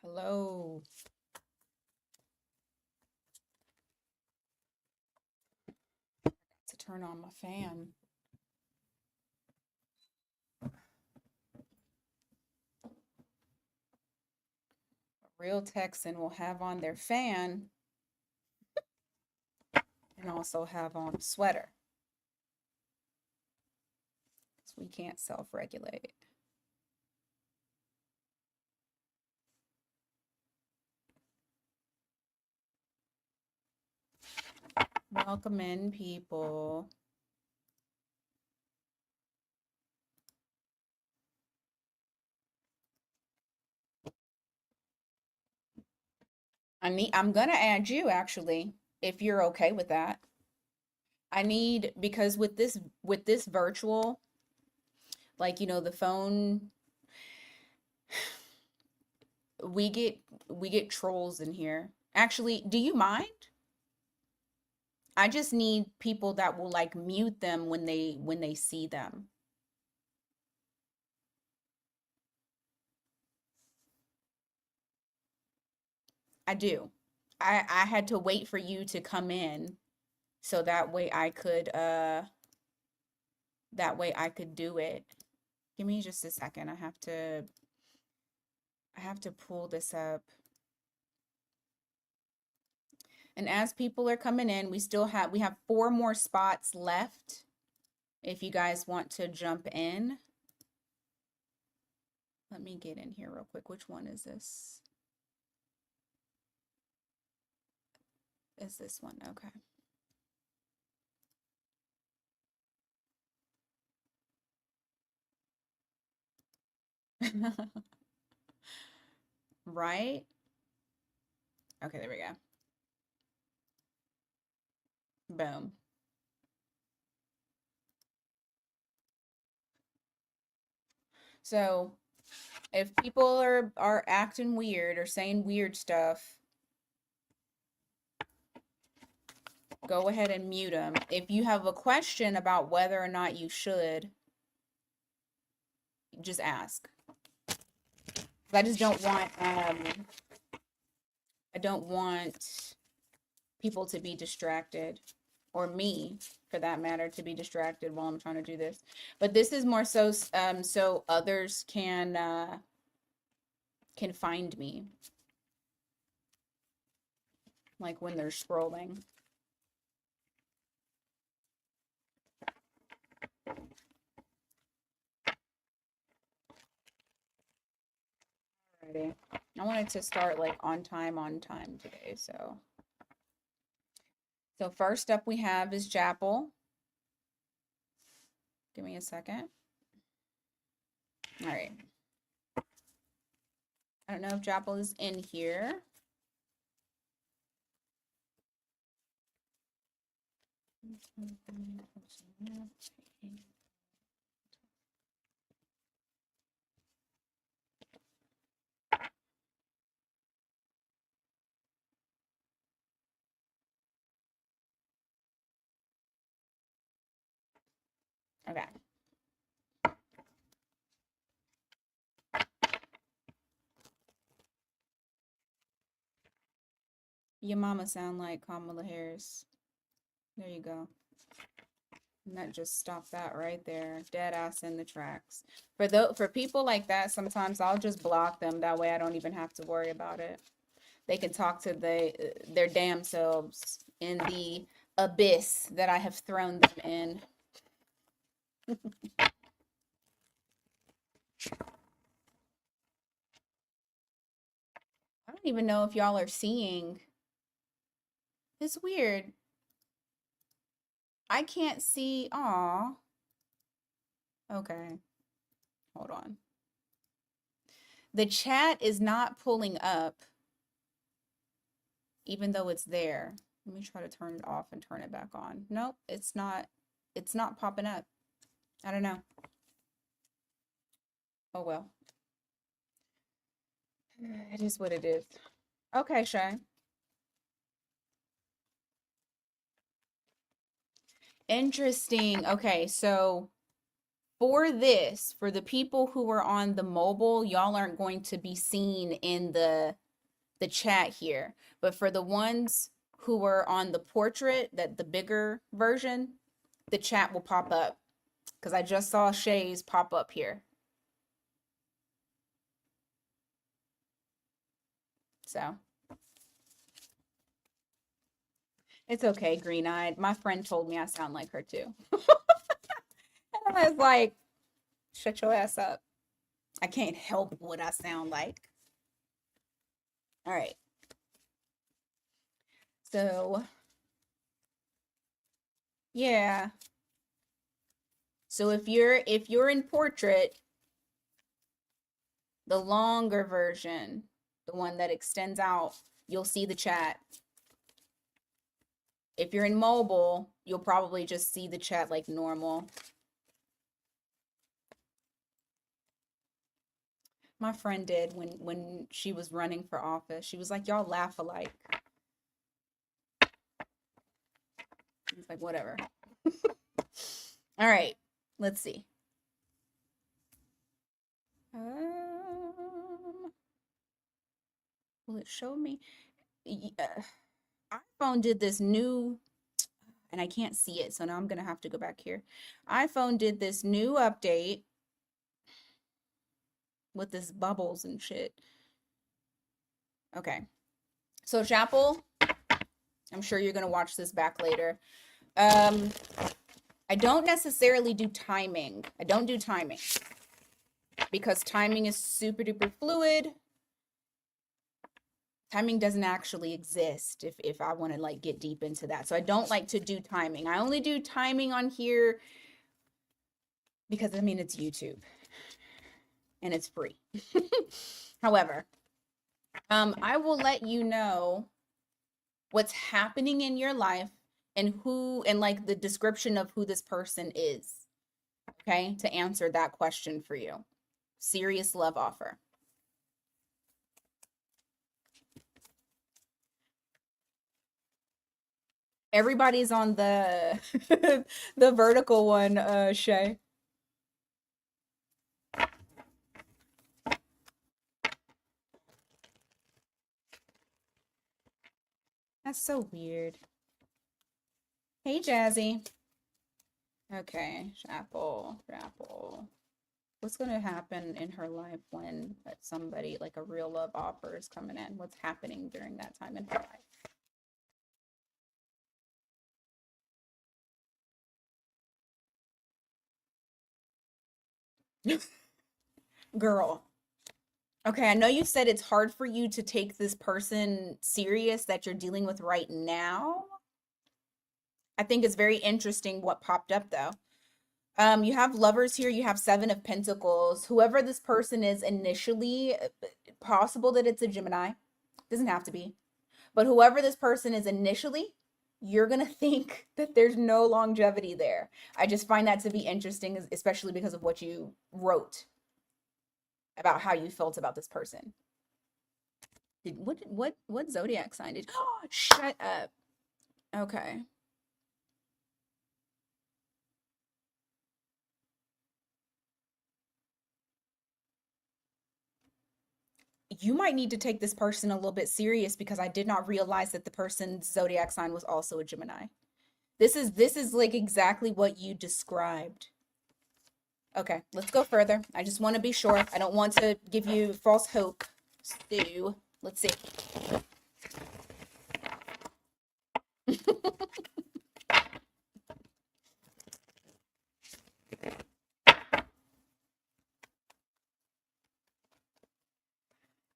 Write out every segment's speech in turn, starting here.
Hello. To turn on my fan. A real Texan will have on their fan and also have on a sweater. Because we can't self-regulate. Welcome in, people. I'm gonna add you actually, if you're okay with that. I need, because with this virtual, like the phone, we get trolls in here. Actually, do you mind? I just need people that will like mute them when they see them. I do. I had to wait for you to come in so that way I could do it. Give me just a second. I have to pull this up. And as people are coming in, we have 4 more spots left if you guys want to jump in. Let me get in here real quick. Which one is this? Is this one? Okay. Right? Okay, there we go. Boom. So if people are acting weird or saying weird stuff, go ahead and mute them. If you have a question about whether or not you should, just ask. I just don't want I don't want people to be distracted, or me for that matter to be distracted while I'm trying to do this. But this is more so so others can find me, like when they're scrolling. Alrighty. I wanted to start like on time today, so first up we have is Jappel. Give me a second. All right. I don't know if Jappel is in here. Okay. Your mama sound like Kamala Harris. There you go. And that just stopped that right there. Dead ass in the tracks. For people like that, sometimes I'll just block them. That way I don't even have to worry about it. They can talk to their damn selves in the abyss that I have thrown them in. I don't even know if y'all are seeing. It's weird. I can't see. Aw. Okay. Hold on. The chat is not pulling up, even though it's there. Let me try to turn it off and turn it back on. Nope, it's not popping up. I don't know. Oh well. It is what it is. Okay, Shay. Interesting. Okay, so For this, for the people who are on the mobile, y'all aren't going to be seen in the chat here. But for the ones who are on the portrait, that the bigger version, the chat will pop up. Because I just saw Shay's pop up here. So it's okay, green eyed. My friend told me I sound like her too. And I was like, shut your ass up. I can't help what I sound like. All right. So, yeah. So if you're in portrait, the longer version, the one that extends out, you'll see the chat. If you're in mobile, you'll probably just see the chat like normal. My friend did when she was running for office. She was like, y'all laugh alike. It's like, whatever. All right, let's see. Will it show me? iPhone did this new, and I can't see it, so now I'm gonna have to go back here. iPhone did this new update with this bubbles and shit. Okay, so Chapel, I'm sure you're gonna watch this back later. I don't necessarily do timing. I don't do timing because timing is super duper fluid. Timing doesn't actually exist if I want to like get deep into that. So I don't like to do timing. I only do timing on here because I mean, it's YouTube and it's free. However, I will let you know what's happening in your life and who, and like the description of who this person is. Okay. To answer that question for you. Serious love offer. Everybody's on the the vertical one, Shay. That's so weird. Hey, Jazzy. Okay, Chapel. What's going to happen in her life when somebody, like a real love offer is coming in? What's happening during that time in her life? Girl. Okay, I know you said it's hard for you to take this person serious that you're dealing with right now. I think it's very interesting what popped up though. You have lovers here, you have 7 of Pentacles. Whoever this person is initially, possible that it's a Gemini. Doesn't have to be. But whoever this person is initially, you're going to think that there's no longevity there. I just find that to be interesting, especially because of what you wrote about how you felt about this person. What zodiac sign did? Oh, shut up. Okay. You might need to take this person a little bit serious because I did not realize that the person's zodiac sign was also a Gemini. This is like exactly what you described. Okay, let's go further. I just want to be sure. I don't want to give you false hope. Stu, let's see.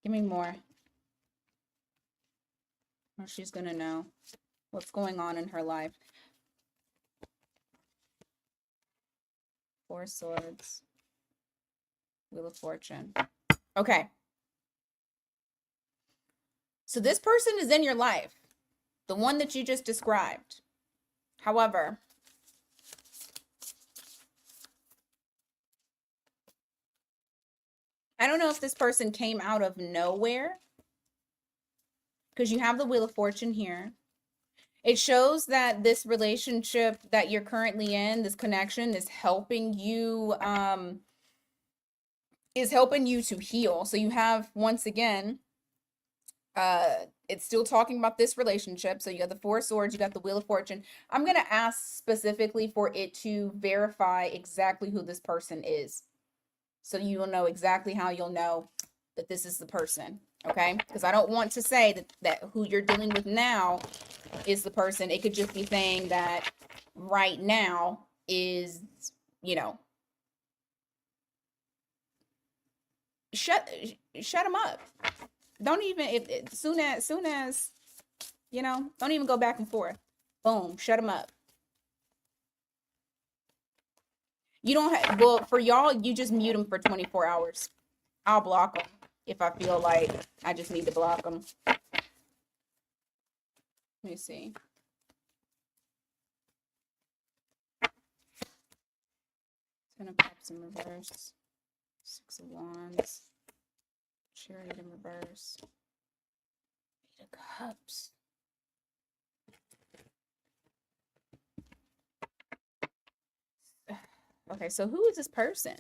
Give me more. Oh, she's gonna know what's going on in her life. 4 swords. Wheel of Fortune. Okay. So this person is in your life. The one that you just described. However, I don't know if this person came out of nowhere, because you have the Wheel of Fortune here. It shows that this relationship that you're currently in, this connection is helping you to heal. So you have, once again, it's still talking about this relationship. So you got the Four of Swords, you got the Wheel of Fortune. I'm going to ask specifically for it to verify exactly who this person is. So you will know exactly how you'll know that this is the person. Okay? Because I don't want to say that who you're dealing with now is the person. It could just be saying that right now is, you know, shut them up. Don't even, if soon as you know, don't even go back and forth. Boom, shut them up. You don't have, well, for y'all, you just mute them for 24 hours. I'll block them if I feel like I just need to block them. Let me see. Ten of Cups in reverse. Six of Wands. Chariot in reverse. Eight of Cups. Okay, so who is this person?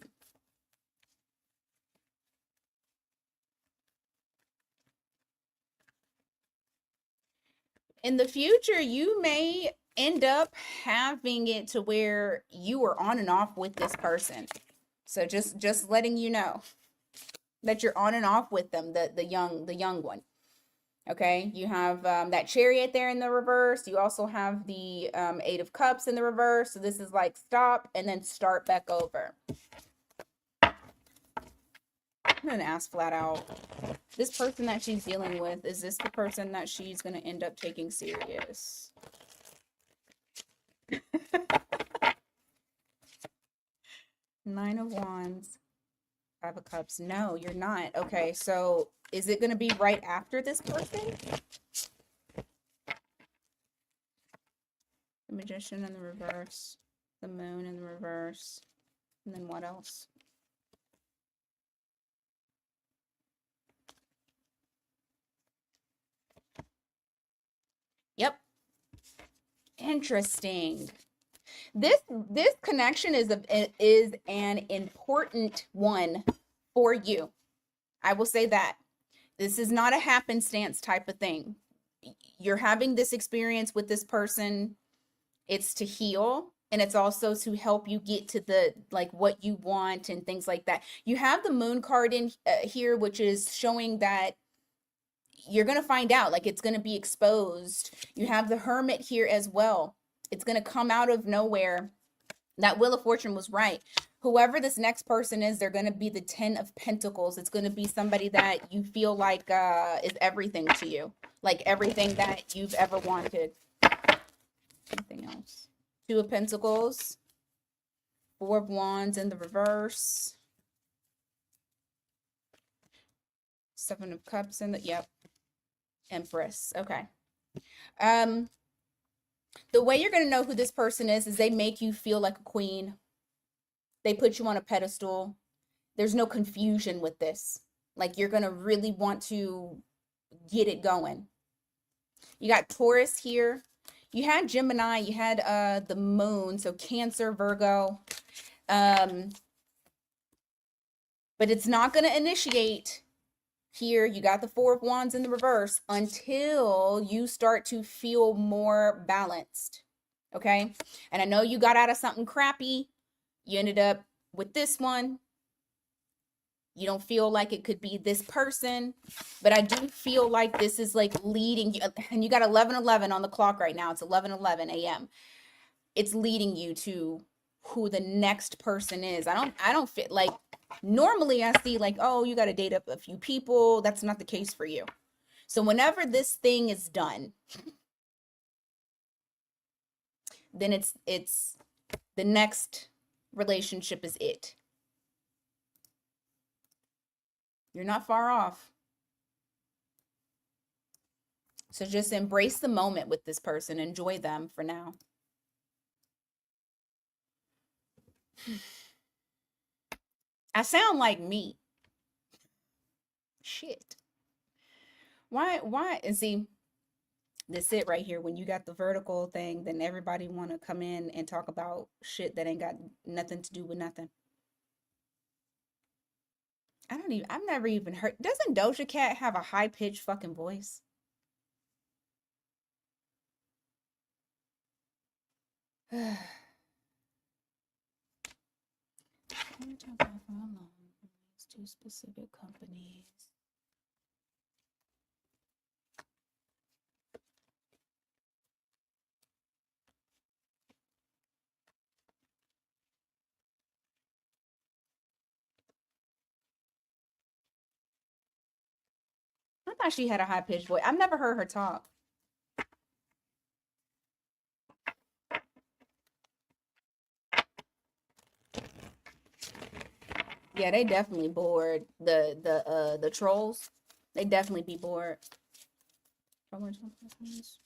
In the future, you may end up having it to where you are on and off with this person. So just letting you know that you're on and off with them, the young one. Okay, you have that Chariot there in the reverse. You also have the Eight of Cups in the reverse. So this is like stop and then start back over. I'm going to ask flat out, this person that she's dealing with, is this the person that she's going to end up taking serious? Nine of Wands, Five of Cups. No, you're not. Okay, so is it going to be right after this person? The Magician in the reverse, the Moon in the reverse, and then what else? Yep. Interesting. This connection is an important one for you. I will say that. This is not a happenstance type of thing. You're having this experience with this person. It's to heal, and it's also to help you get to the like what you want and things like that. You have the Moon card in here, which is showing that you're going to find out, like it's going to be exposed. You have the Hermit here as well. It's going to come out of nowhere. That Wheel of Fortune was right. Whoever this next person is, they're going to be the 10 of Pentacles. It's going to be somebody that you feel like is everything to you. Like everything that you've ever wanted. Anything else? Two of Pentacles. Four of Wands in the reverse. Seven of Cups in the, yep. Empress. Okay. The way you're going to know who this person is they make you feel like a queen. They put you on a pedestal. There's no confusion with this. Like you're going to really want to get it going. You got Taurus here. You had Gemini. You had the Moon. So Cancer, Virgo. But it's not going to initiate here. You got the Four of Wands in the reverse until you start to feel more balanced. Okay. And I know you got out of something crappy. You ended up with this one. You don't feel like it could be this person, but I do feel like this is like leading you. And you got 11:11 on the clock right now. It's 11:11 a.m. It's leading you to who the next person is. I don't fit like normally I see like, oh, you got to date up a few people. That's not the case for you. So whenever this thing is done, then it's the next relationship is it. You're not far off. So just embrace the moment with this person. Enjoy them for now. I sound like me. Shit. Why? And see, That's it right here. When you got the vertical thing, then everybody want to come in and talk about shit that ain't got nothing to do with nothing. I've never even heard. Doesn't Doja Cat have a high pitched fucking voice? Two specific companies. I thought she had a high pitched voice. I've never heard her talk. Yeah, they definitely bored. The trolls, they definitely be bored. Companies.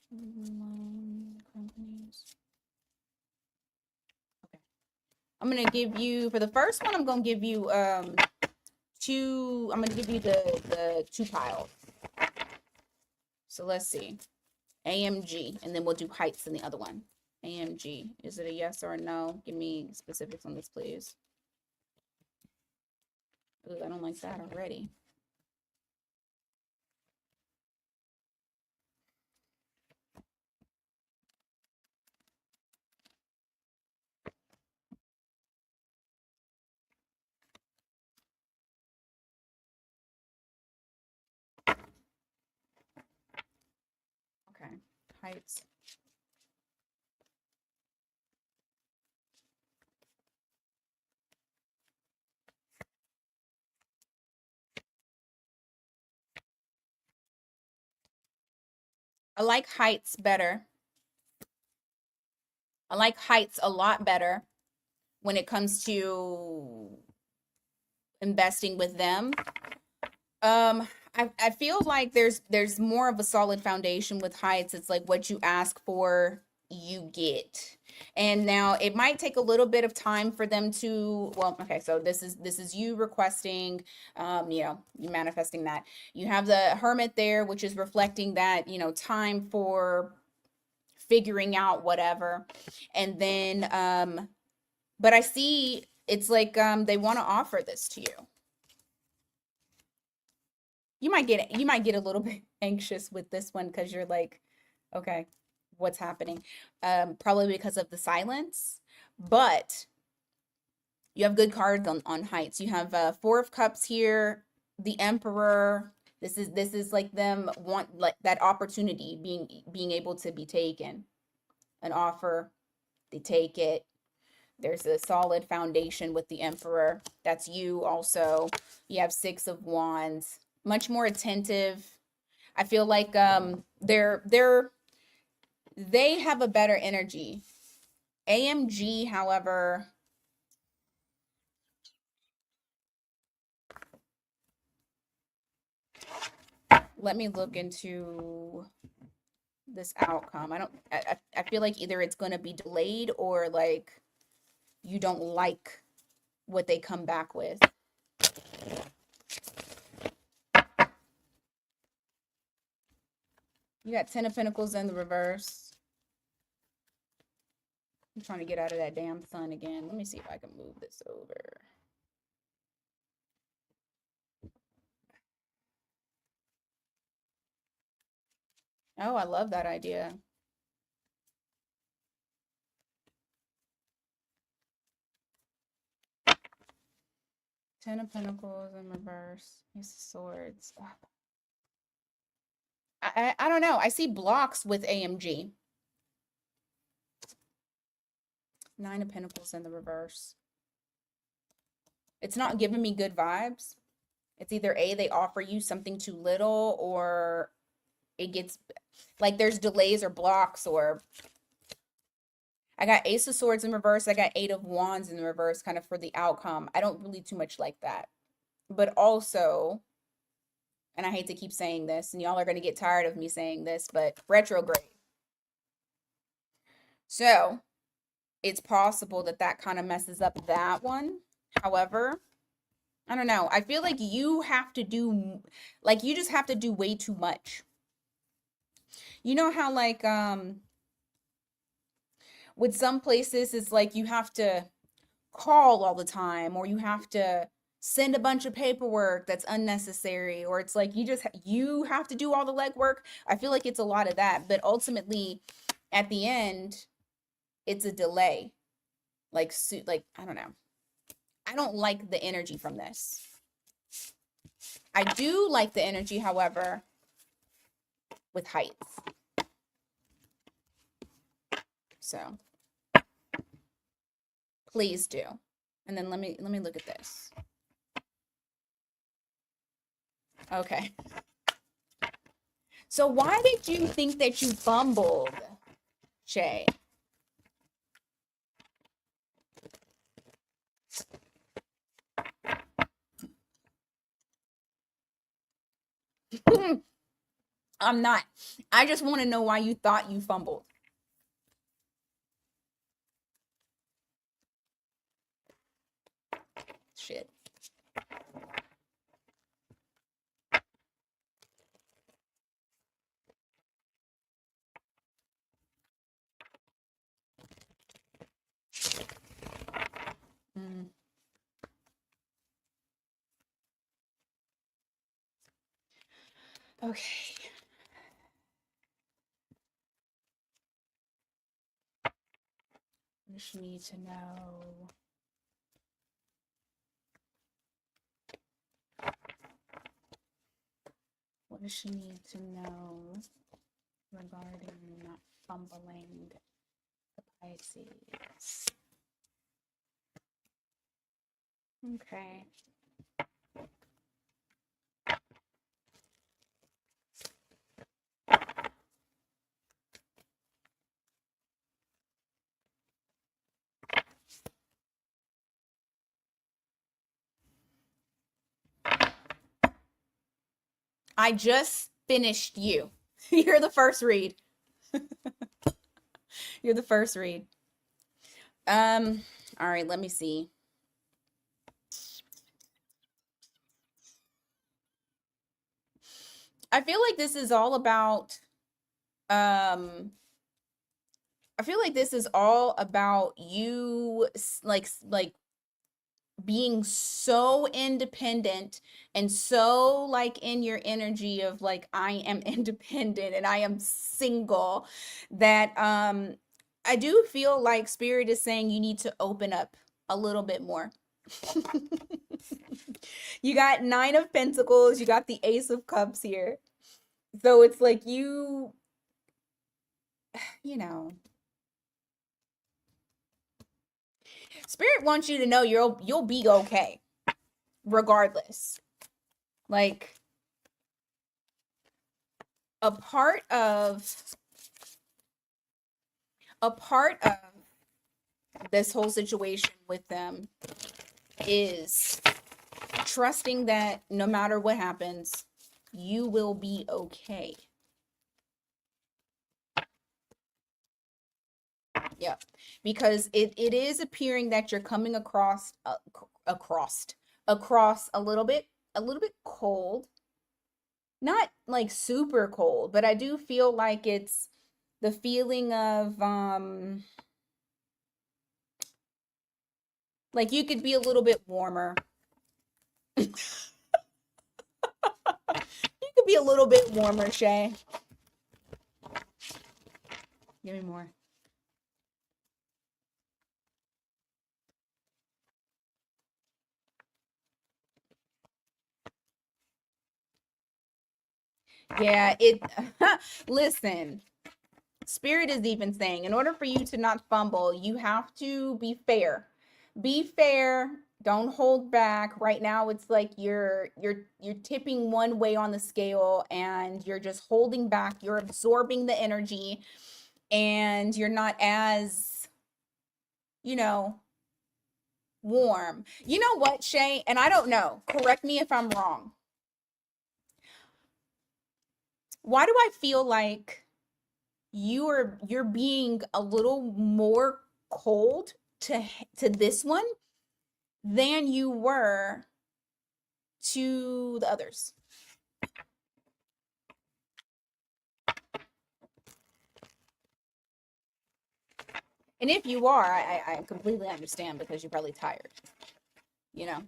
Okay. I'm gonna give you for the first one. I'm gonna give you two. I'm gonna give you the two piles. So let's see, AMG, and then we'll do heights in the other one. AMG. Is it a yes or a no? Give me specifics on this, please. Ooh, I don't like that already. Okay, heights. I like heights better. I like heights a lot better when it comes to investing with them. I feel like there's more of a solid foundation with heights. It's like what you ask for, you get. And now it might take a little bit of time for them to, well, okay, so this is you requesting, you manifesting that. You have the Hermit there, which is reflecting that, time for figuring out whatever. And then but I see it's like they want to offer this to you. You might get a little bit anxious with this one because you're like, okay, what's happening? Probably because of the silence, but you have good cards on heights. You have Four of Cups here, the Emperor. This is like them want like that opportunity being able to be taken, an offer, they take it. There's a solid foundation with the Emperor. That's you also. You have Six of Wands, much more attentive. I feel like they have a better energy. AMG, however, let me look into this outcome. I feel like either it's going to be delayed or like you don't like what they come back with. You got Ten of Pentacles in the reverse. I'm trying to get out of that damn sun again. Let me see if I can move this over. Oh, I love that idea. Ten of Pentacles in reverse. Ace of Swords. I don't know. I see blocks with AMG. Nine of Pentacles in the reverse. It's not giving me good vibes. It's either A, they offer you something too little, or it gets like there's delays or blocks, or I got Ace of Swords in reverse. I got Eight of Wands in the reverse kind of for the outcome. I don't really too much like that. But also, and I hate to keep saying this, and y'all are going to get tired of me saying this, but retrograde. So it's possible that kind of messes up that one. However, I don't know. I feel like you have to do, like, you just have to do way too much. You know how like with some places it's like you have to call all the time, or you have to send a bunch of paperwork that's unnecessary, or it's like you have to do all the legwork. I feel like it's a lot of that, but ultimately at the end it's a delay. Like I don't know. I don't like the energy from this. I do like the energy, however, with heights. So please do. And then let me look at this. Okay. So why did you think that you fumbled, Shay? I'm not. I just want to know why you thought you fumbled. Shit. Mm. Okay. What does she need to know? What does she need to know regarding not fumbling the Pisces? Okay. I just finished you. You're the first read. You're the first read. All right, let me see. I feel like this is all about I feel like this is all about you like being so independent and so like in your energy of like I am independent and I am single, that I do feel like spirit is saying you need to open up a little bit more. You got 9 of Pentacles, you got the Ace of Cups here. So it's like you know, spirit wants you to know you'll be okay regardless. Like a part of a part of this whole situation with them is trusting that no matter what happens, you will be okay. Yeah, because it is appearing that you're coming across a little bit cold. Not like super cold, but I do feel like it's the feeling of like you could be a little bit warmer. You could be a little bit warmer, Shay. Give me more. Yeah, it listen. Spirit is even saying in order for you to not fumble, you have to be fair. Be fair. Don't hold back. Right now it's like you're tipping one way on the scale and you're just holding back. You're absorbing the energy and you're not as, you know, warm. You know what, Shay? And I don't know. Correct me if I'm wrong. Why do I feel like you're being a little more cold to this one than you were to the others? And if you are, I completely understand because you're probably tired, you know?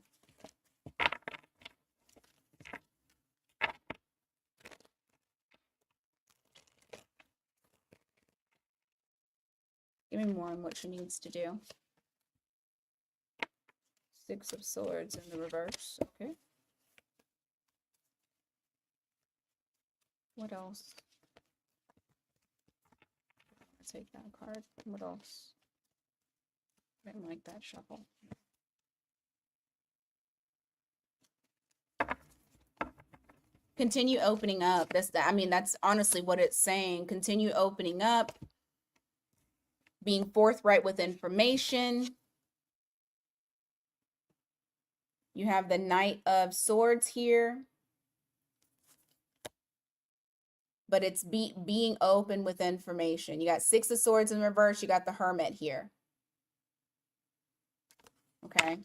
Give me more on what she needs to do. Six of Swords in the reverse. Okay. What else? I'll take that card. What else? I didn't like that shuffle. Continue opening up. I mean, that's honestly what it's saying. Continue opening up, being forthright with information. You have the Knight of Swords here. But it's being open with information. You got Six of Swords in reverse. You got the Hermit here. Okay.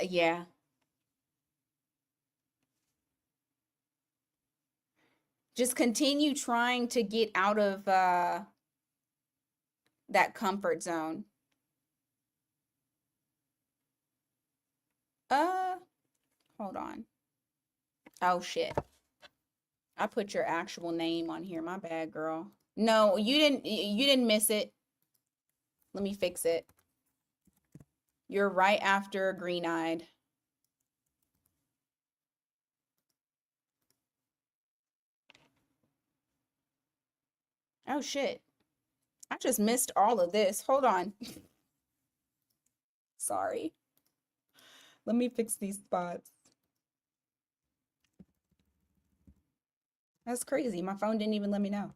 Yeah. Just continue trying to get out of that comfort zone. Hold on. Oh shit. I put your actual name on here. My bad, girl. No, you didn't miss it. Let me fix it. You're right after Green-Eyed. Oh shit. I just missed all of this. Hold on. Sorry. Let me fix these spots. That's crazy. My phone didn't even let me know.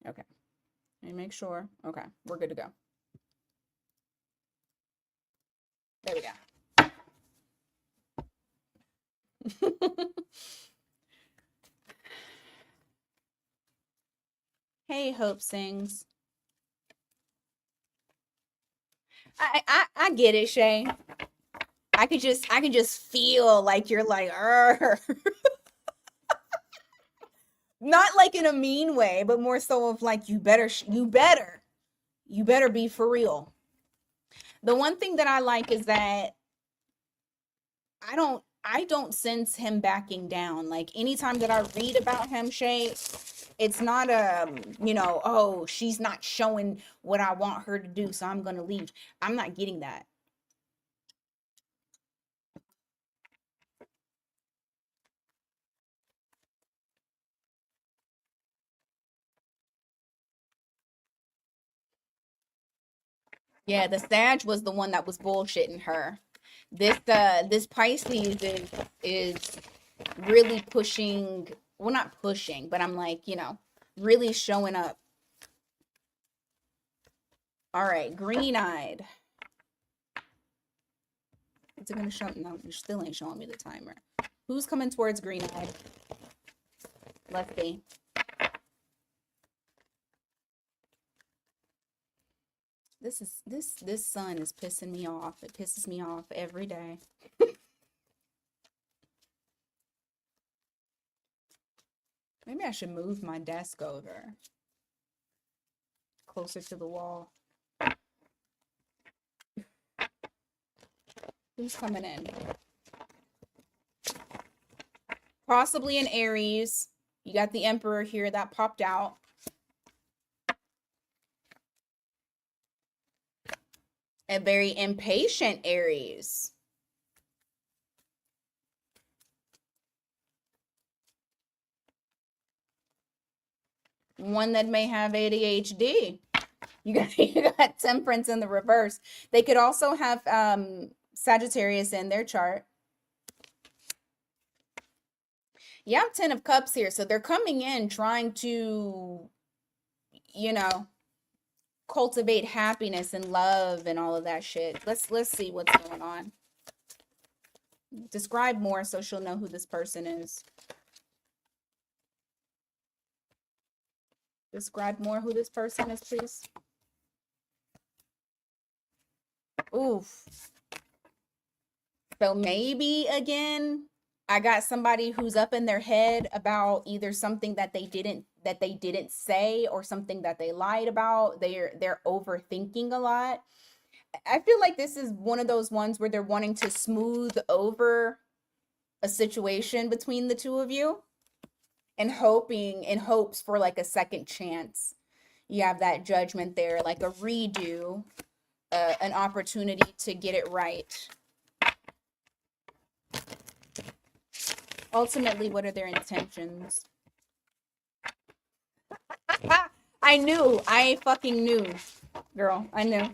Okay. Let me make sure. Okay. We're good to go. There we go. Hey, Hope Sings. I get it, Shay. I can just feel like you're like, not like in a mean way, but more so of like, you better be for real. The one thing that I like is that I don't sense him backing down. Like anytime that I read about him, Shay, it's not oh, she's not showing what I want her to do, so I'm gonna leave. I'm not getting that. Yeah, the Sag was the one that was bullshitting her. This Pisces is really pushing, well, not pushing, but I'm like, really showing up. All right, Green-Eyed. Is it gonna show? No, you still ain't showing me the timer. Who's coming towards Green-Eyed? Let's see. This sun is pissing me off. It pisses me off every day. Maybe I should move my desk over closer to the wall. Who's coming in? Possibly an Aries. You got the Emperor here that popped out. A very impatient Aries. One that may have ADHD. You got Temperance in the reverse. They could also have Sagittarius in their chart. You have 10 of Cups here, so they're coming in trying to, cultivate happiness and love and all of that shit. Let's see what's going on. Describe more so she'll know who this person is. Describe more who this person is, please. Oof. So maybe again, I got somebody who's up in their head about either something that they didn't say or something that they lied about. They're overthinking a lot. I feel like this is one of those ones where they're wanting to smooth over a situation between the two of you and hoping in hopes for like a second chance. You have that judgment there, like a redo, an opportunity to get it right. Ultimately, what are their intentions? I knew. I fucking knew, girl. I knew.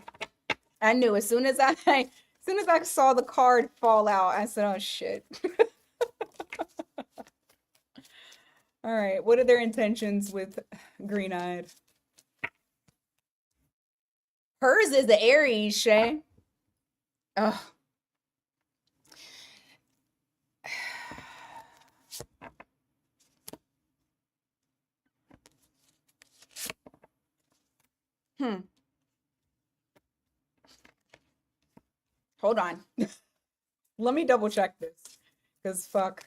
I knew. As soon as I saw the card fall out, I said, "Oh shit." All right. What are their intentions with Green Eyed? Hers is the Aries, Shay. Ugh. Hmm. Hold on. Let me double check this. Because fuck.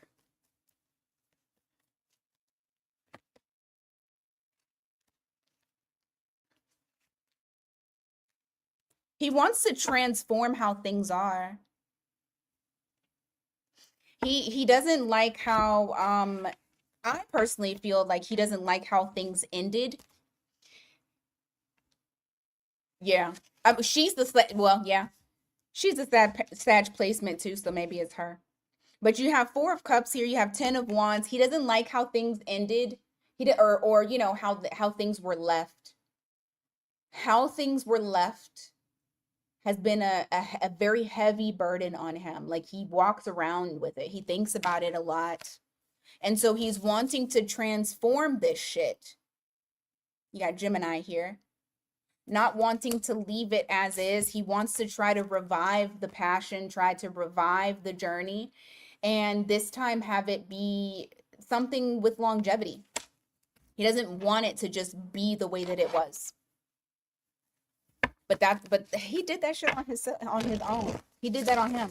He wants to transform how things are. He doesn't like how I personally feel like he doesn't like how things ended. Yeah. She's the well, yeah. She's a Sag placement too, so maybe it's her. But you have 4 of Cups here. You have 10 of Wands. He doesn't like how things ended. He did, or you know how things were left. How things were left has been a very heavy burden on him. Like he walks around with it. He thinks about it a lot, and so he's wanting to transform this shit. You got Gemini here. Not wanting to leave it as is. He wants to try to revive the passion, try to revive the journey, and this time have it be something with longevity. He doesn't want it to just be the way that it was. But he did that shit on his own. He did that on him.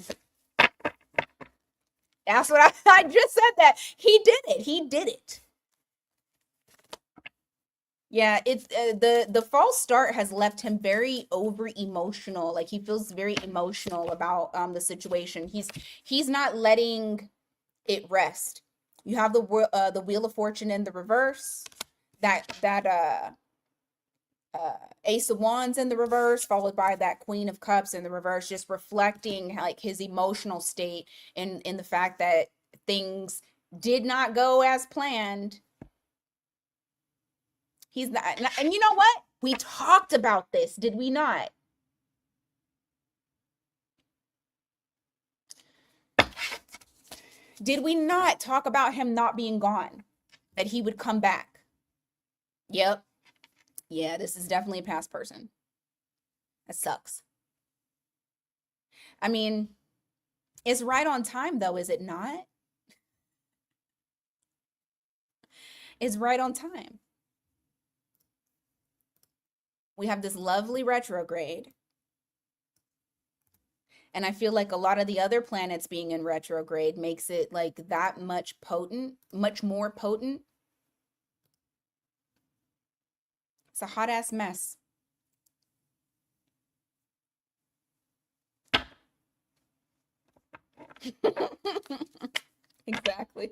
That's what I just said that. He did it. He did it. Yeah, it's the false start has left him very over emotional. Like he feels very emotional about the situation. He's not letting it rest. You have the Wheel of Fortune in the reverse. That Ace of Wands in the reverse, followed by that Queen of Cups in the reverse, just reflecting like his emotional state in the fact that things did not go as planned. He's not, and you know what? We talked about this, did we not? Did we not talk about him not being gone? That he would come back? Yep. Yeah, this is definitely a past person. That sucks. I mean, it's right on time though, is it not? It's right on time. We have this lovely retrograde. And I feel like a lot of the other planets being in retrograde makes it like that much potent, much more potent. It's a hot ass mess. Exactly.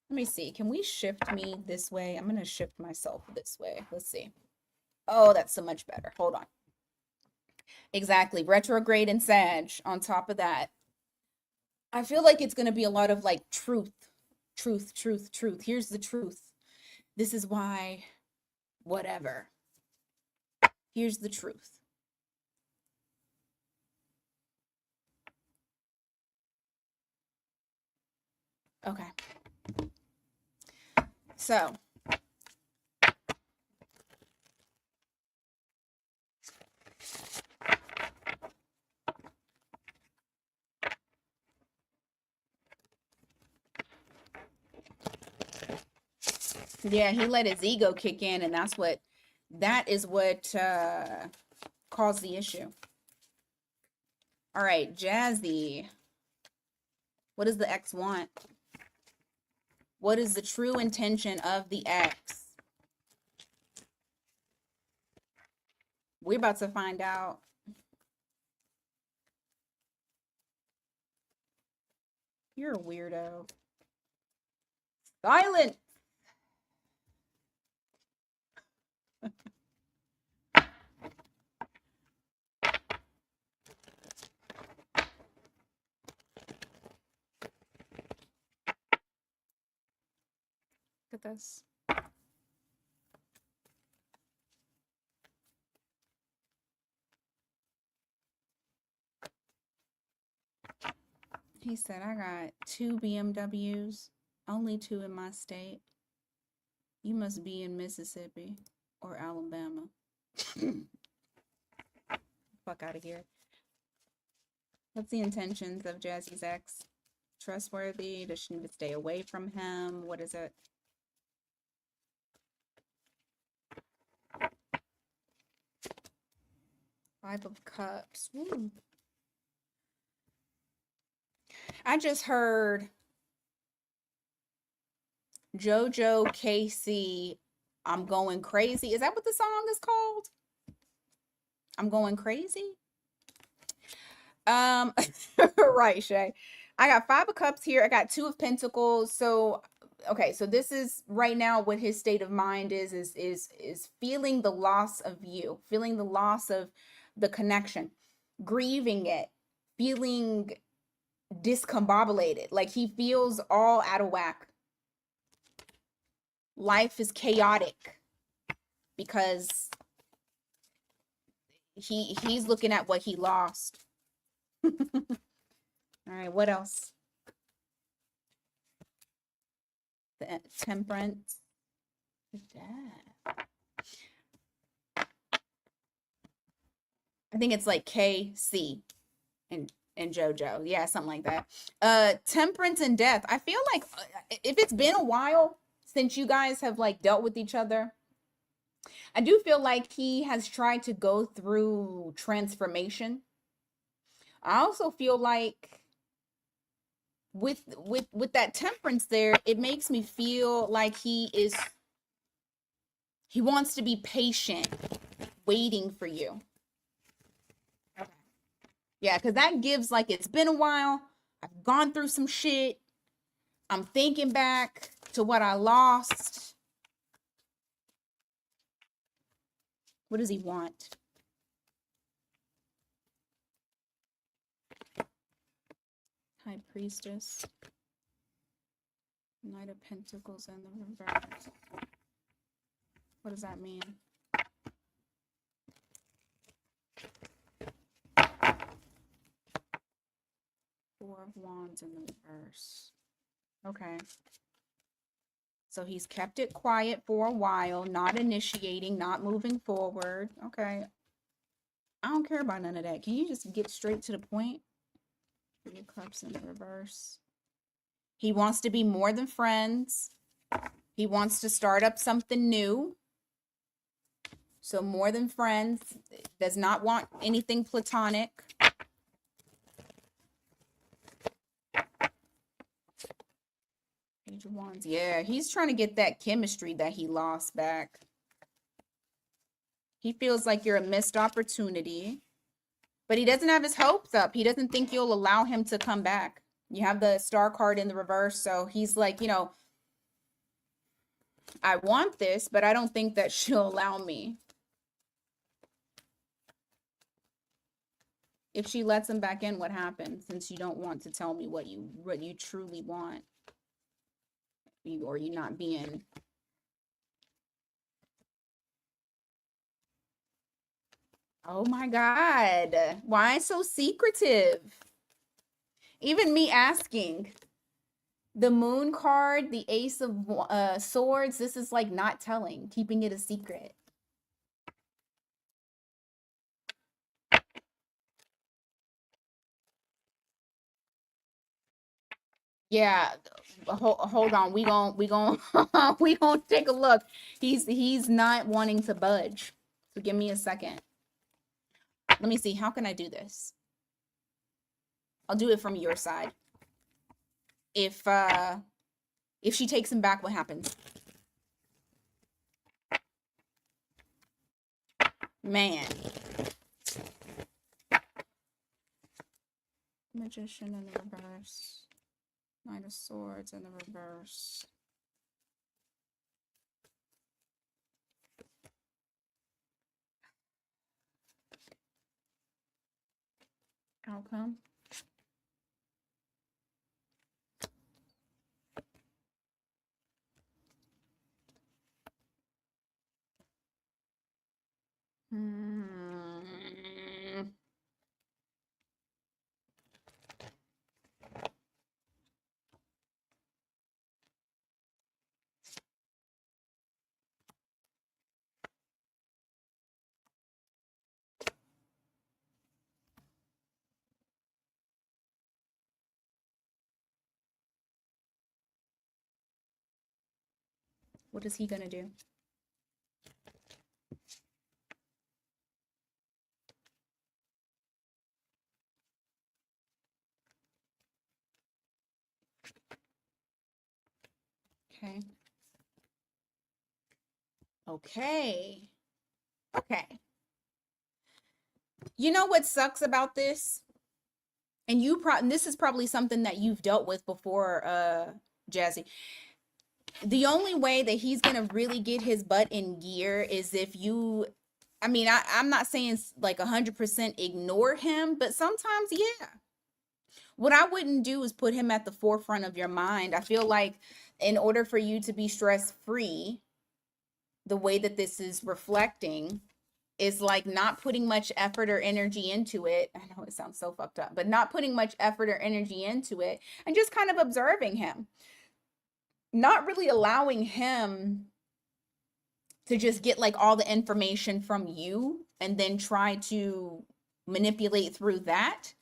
Let me see. Can we shift me this way? I'm going to shift myself this way. Let's see. Oh, that's so much better. Hold on. Exactly. Retrograde and Sag on top of that. I feel like it's going to be a lot of like truth. Truth, truth, truth. Here's the truth. This is why, whatever. Here's the truth. Okay. So, yeah, he let his ego kick in, and that is what caused the issue. All right, Jazzy. What does the ex want? What is the true intention of the ex? We're about to find out. You're a weirdo. Silent. Look at this. He said, I got 2 BMWs, only 2 in my state. You must be in Mississippi or Alabama. Fuck out of here. What's the intentions of Jazzy's ex? Trustworthy? Does she need to stay away from him? What is it? Five of Cups. Ooh. I just heard JoJo Casey, I'm going crazy. Is that what the song is called? I'm going crazy? Right, Shay. I got 5 of Cups here. I got 2 of Pentacles. So, okay, so this is right now what his state of mind is feeling the loss of you, feeling the loss of the connection, grieving it, feeling discombobulated, like he feels all out of whack. Life is chaotic because he's looking at what he lost. All right, what else? The Temperance. I think it's like KC and JoJo. Yeah, something like that. Temperance and Death. I feel like if it's been a while since you guys have like dealt with each other, I do feel like he has tried to go through transformation. I also feel like with that Temperance there, it makes me feel like he wants to be patient, waiting for you. Okay. Yeah, because that gives like it's been a while. I've gone through some shit. I'm thinking back to what I lost. What does he want? High Priestess. Knight of Pentacles and the reverse. What does that mean? Four of Wands in the reverse. Okay. So he's kept it quiet for a while, not initiating, not moving forward. Okay. I don't care about none of that. Can you just get straight to the point? Three of Cups in the reverse. He wants to be more than friends. He wants to start up something new. So more than friends. Does not want anything platonic. Page of Wands. Yeah, he's trying to get that chemistry that he lost back. He feels like you're a missed opportunity. But he doesn't have his hopes up. He doesn't think you'll allow him to come back. You have the Star card in the reverse. So he's like, you know, I want this, but I don't think that she'll allow me. If she lets him back in, what happens? Since you don't want to tell me what you truly want. Or you not being... Oh my God. Why so secretive? Even me asking. The Moon card, the Ace of Swords, this is like not telling, keeping it a secret. Yeah, hold on. We gon' we gon' take a look. He's not wanting to budge. So give me a second. Let me see. How can I do this? I'll do it from your side. If she takes him back, what happens? Man. Magician in the reverse. Knight of Swords in the reverse. Outcome. What is he gonna do? Okay. Okay. Okay. You know what sucks about this? And this is probably something that you've dealt with before, Jazzy. The only way that he's gonna really get his butt in gear is if you, I mean, I'm not saying like 100% ignore him, but sometimes, yeah. What I wouldn't do is put him at the forefront of your mind. I feel like in order for you to be stress-free, the way that this is reflecting is like not putting much effort or energy into it. I know it sounds so fucked up, but not putting much effort or energy into it and just kind of observing him. Not really allowing him to just get like all the information from you and then try to manipulate through that.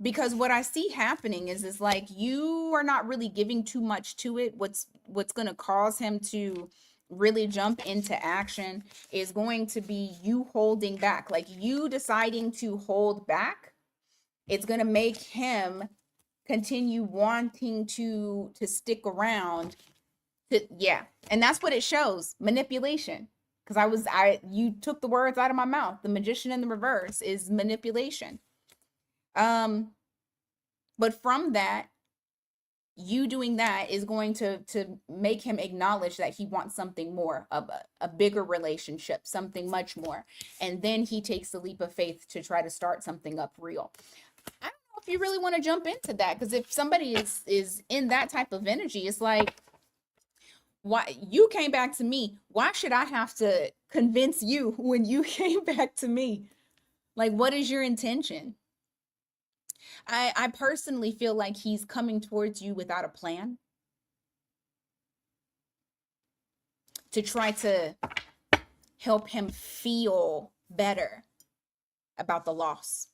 Because what I see happening is like you are not really giving too much to it. What's going to cause him to really jump into action is going to be you holding back, like you deciding to hold back. It's going to make him continue wanting to stick around. Yeah, and that's what it shows, manipulation. Because you took the words out of my mouth. The magician in the reverse is manipulation. But from that, you doing that is going to make him acknowledge that he wants something more, of a bigger relationship, something much more. And then he takes the leap of faith to try to start something up real. I don't know if you really want to jump into that, because if somebody is in that type of energy, it's like, why you came back to me? Why should I have to convince you when you came back to me? Like, what is your intention? I personally feel like he's coming towards you without a plan to try to help him feel better about the loss.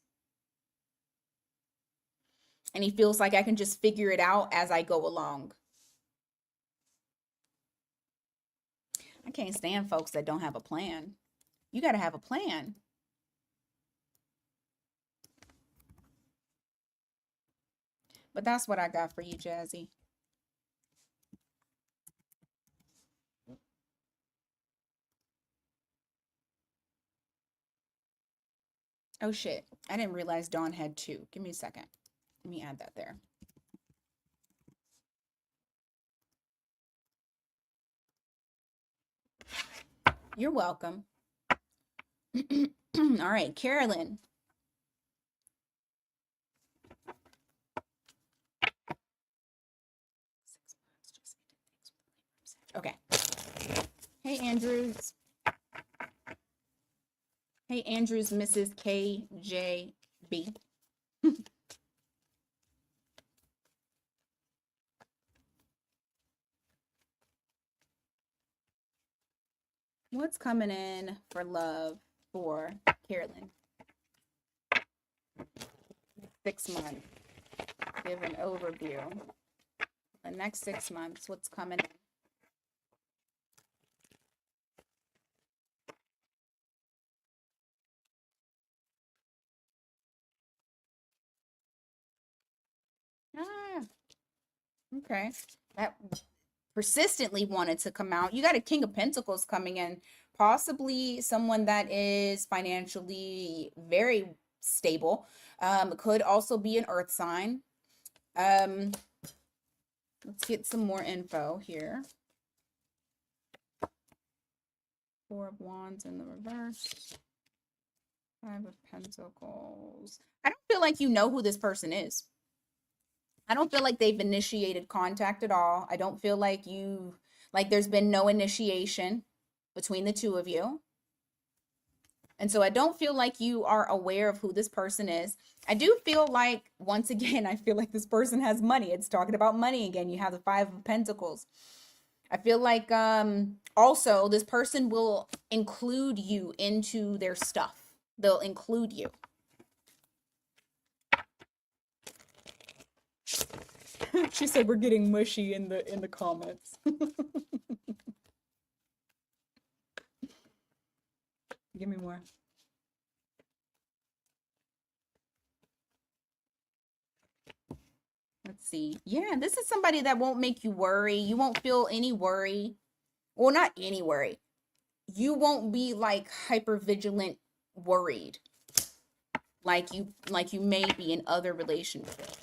And he feels like I can just figure it out as I go along. I can't stand folks that don't have a plan. You got to have a plan. But that's what I got for you, Jazzy. Oh shit. I didn't realize Dawn had 2. Give me a second. Let me add that there. You're welcome. All right, Carolyn. Okay. Hey, Andrews. Hey, Andrews, Mrs. KJB. What's coming in for love for Carolyn? 6 months. Give an overview. The next 6 months, what's coming in? Okay. That persistently wanted to come out. You got a King of Pentacles coming in, possibly someone that is financially very stable. Could also be an earth sign. Um, let's get some more info here. Four of Wands in the reverse. Five of Pentacles. I don't feel like you know who this person is. I don't feel like they've initiated contact at all. I don't feel like there's been no initiation between the two of you. And so I don't feel like you are aware of who this person is. I do feel like, once again, I feel like this person has money. It's talking about money again. You have the Five of Pentacles. I feel like also this person will include you into their stuff. They'll include you. She said we're getting mushy in the comments. Give me more. Let's see. Yeah, this is somebody that won't make you worry. You won't feel any worry. Well, not any worry. You won't be like hyper vigilant worried like you may be in other relationships.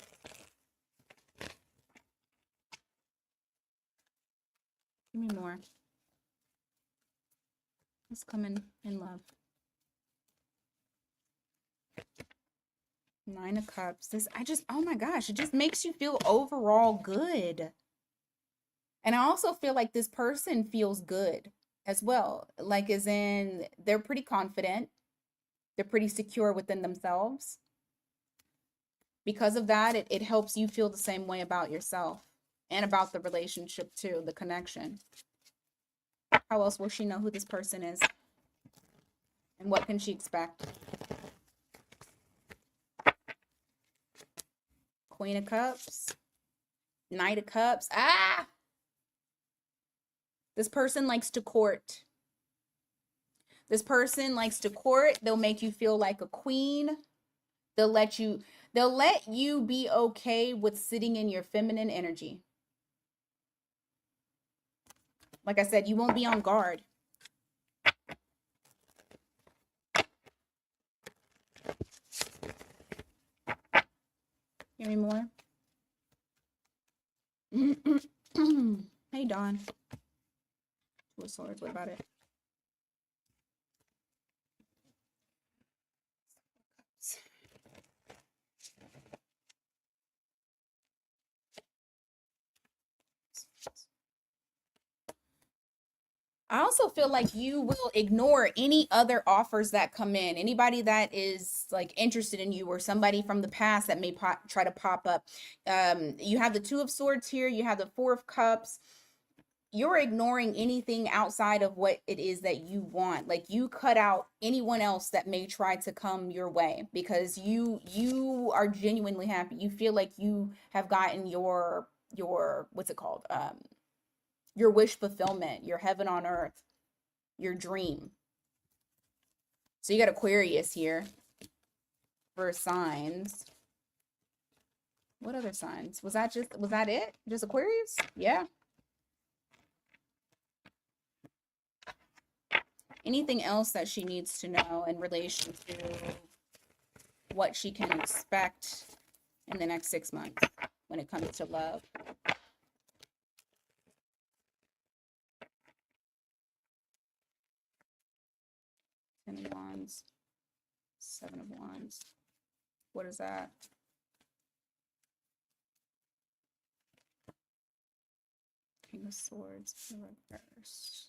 Give me more. Let's come in love. Nine of Cups. Oh my gosh, it just makes you feel overall good. And I also feel like this person feels good as well. Like, as in, they're pretty confident. They're pretty secure within themselves. Because of that, it helps you feel the same way about yourself and about the relationship too, the connection. How else will she know who this person is? And what can she expect? Queen of Cups. Knight of Cups. Ah! This person likes to court. This person likes to court. They'll make you feel like a queen. They'll let you be okay with sitting in your feminine energy. Like I said, you won't be on guard. Give me more. Hey, Dawn. Two of Swords. What about it? I also feel like you will ignore any other offers that come in. Anybody that is like interested in you, or somebody from the past that may try to pop up. You have the Two of Swords here. You have the Four of Cups. You're ignoring anything outside of what it is that you want. Like, you cut out anyone else that may try to come your way, because you are genuinely happy. You feel like you have gotten your what's it called? Your wish fulfillment, your heaven on earth, your dream. So you got Aquarius here for signs. What other signs? Was that it? Just Aquarius? Yeah. Anything else that she needs to know in relation to what she can expect in the next 6 months when it comes to love? Ten of Wands, Seven of Wands. What is that? King of Swords in reverse.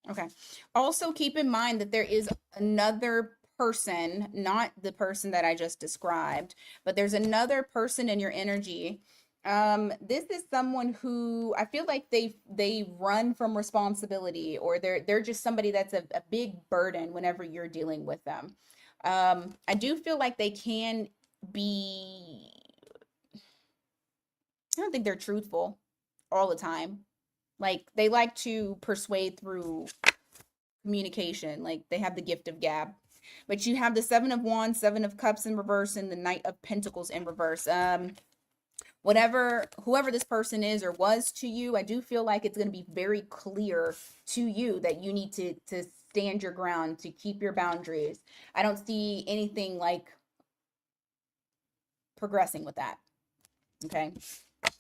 Okay. Also keep in mind that there is another person, not the person that I just described, but there's another person in your energy. This is someone who I feel like they run from responsibility, or they're just somebody that's a big burden whenever you're dealing with them. I do feel like they can be, I don't think they're truthful all the time. Like, they like to persuade through communication. Like they have the gift of gab. But you have the Seven of Wands, Seven of Cups in reverse, and the Knight of Pentacles in reverse. Whoever this person is or was to you, I do feel like it's going to be very clear to you that you need to stand your ground, to keep your boundaries. I don't see anything like progressing with that. Okay.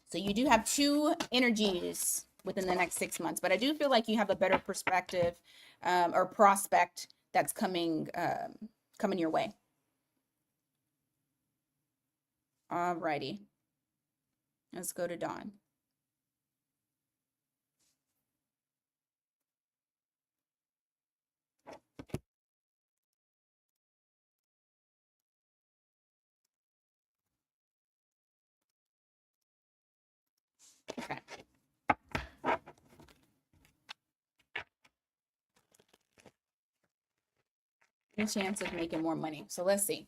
So you do have two energies within the next 6 months, but I do feel like you have a better perspective or prospect that's coming your way. Alrighty. Let's go to Dawn. Okay. Any chance of making more money? So let's see.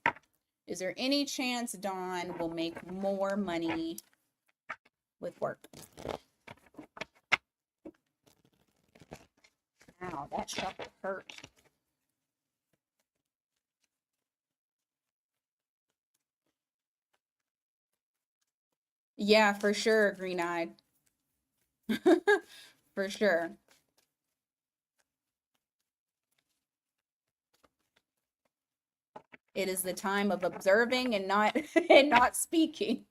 Is there any chance Dawn will make more money with work? Ow, that shuffle hurt. Yeah, for sure, green-eyed. For sure. It is the time of observing and not and not speaking.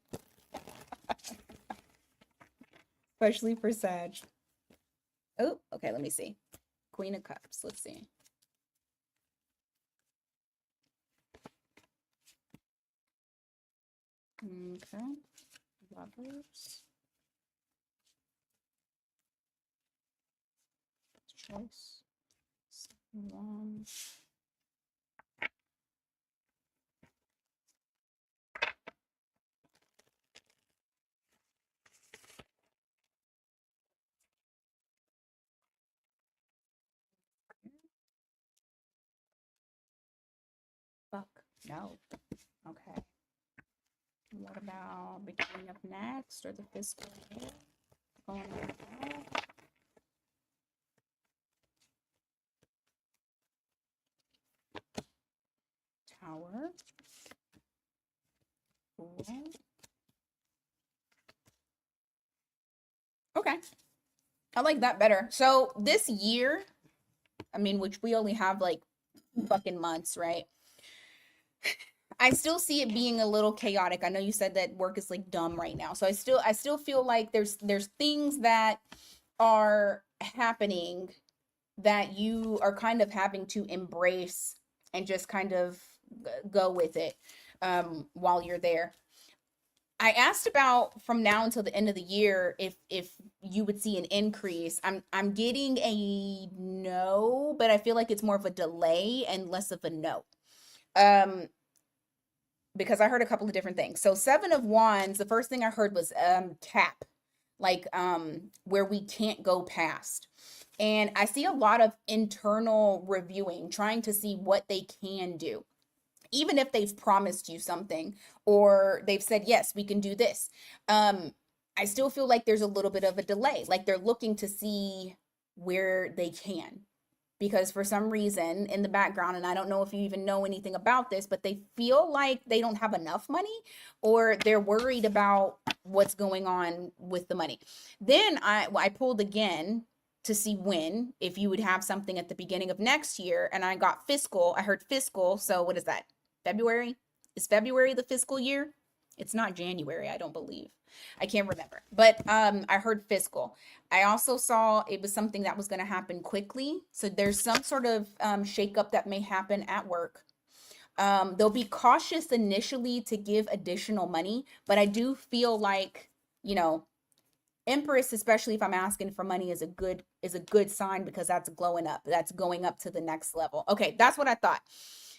Especially for Sag. Oh, okay, let me see. Queen of Cups. Let's see. Okay. Lovers. Choice. One. Fuck. No. Okay. What about beginning of next or the fiscal year? Going on. Tower. Cool. Okay. I like that better. So this year, I mean, which we only have like fucking months, right? I still see it being a little chaotic. I know you said that work is like dumb right now. So I still feel like there's things that are happening that you are kind of having to embrace and just kind of go with it while you're there. I asked about from now until the end of the year if you would see an increase. I'm getting a no, but I feel like it's more of a delay and less of a no. Because I heard a couple of different things. So Seven of Wands, the first thing I heard was cap, like where we can't go past. And I see a lot of internal reviewing, trying to see what they can do. Even if they've promised you something or they've said, yes, we can do this. I still feel like there's a little bit of a delay. Like they're looking to see where they can. Because for some reason in the background, and I don't know if you even know anything about this, but they feel like they don't have enough money or they're worried about what's going on with the money. Then I pulled again to see when, if you would have something at the beginning of next year, and I got fiscal. I heard fiscal. So what is that? February? Is February the fiscal year? It's not January, I don't believe. I can't remember. But I heard fiscal. I also saw it was something that was going to happen quickly. So there's some sort of shakeup that may happen at work. They'll be cautious initially to give additional money, but I do feel like, you know, Empress, especially if I'm asking for money, is a good sign because that's glowing up. That's going up to the next level. Okay, that's what I thought.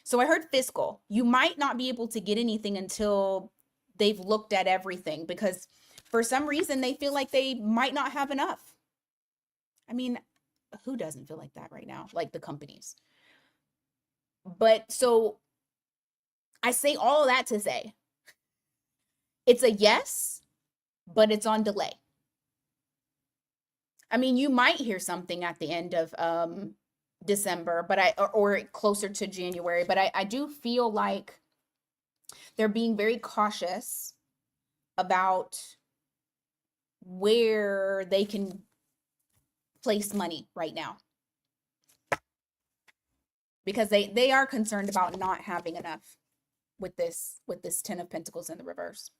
So I heard fiscal. You might not be able to get anything until they've looked at everything because for some reason they feel like they might not have enough. I mean, who doesn't feel like that right now? Like the companies. But so I say all of that to say it's a yes, but it's on delay. I mean, you might hear something at the end of December, but or closer to January, but I do feel like they're being very cautious about where they can place money right now, because they are concerned about not having enough with this Ten of Pentacles in the reverse.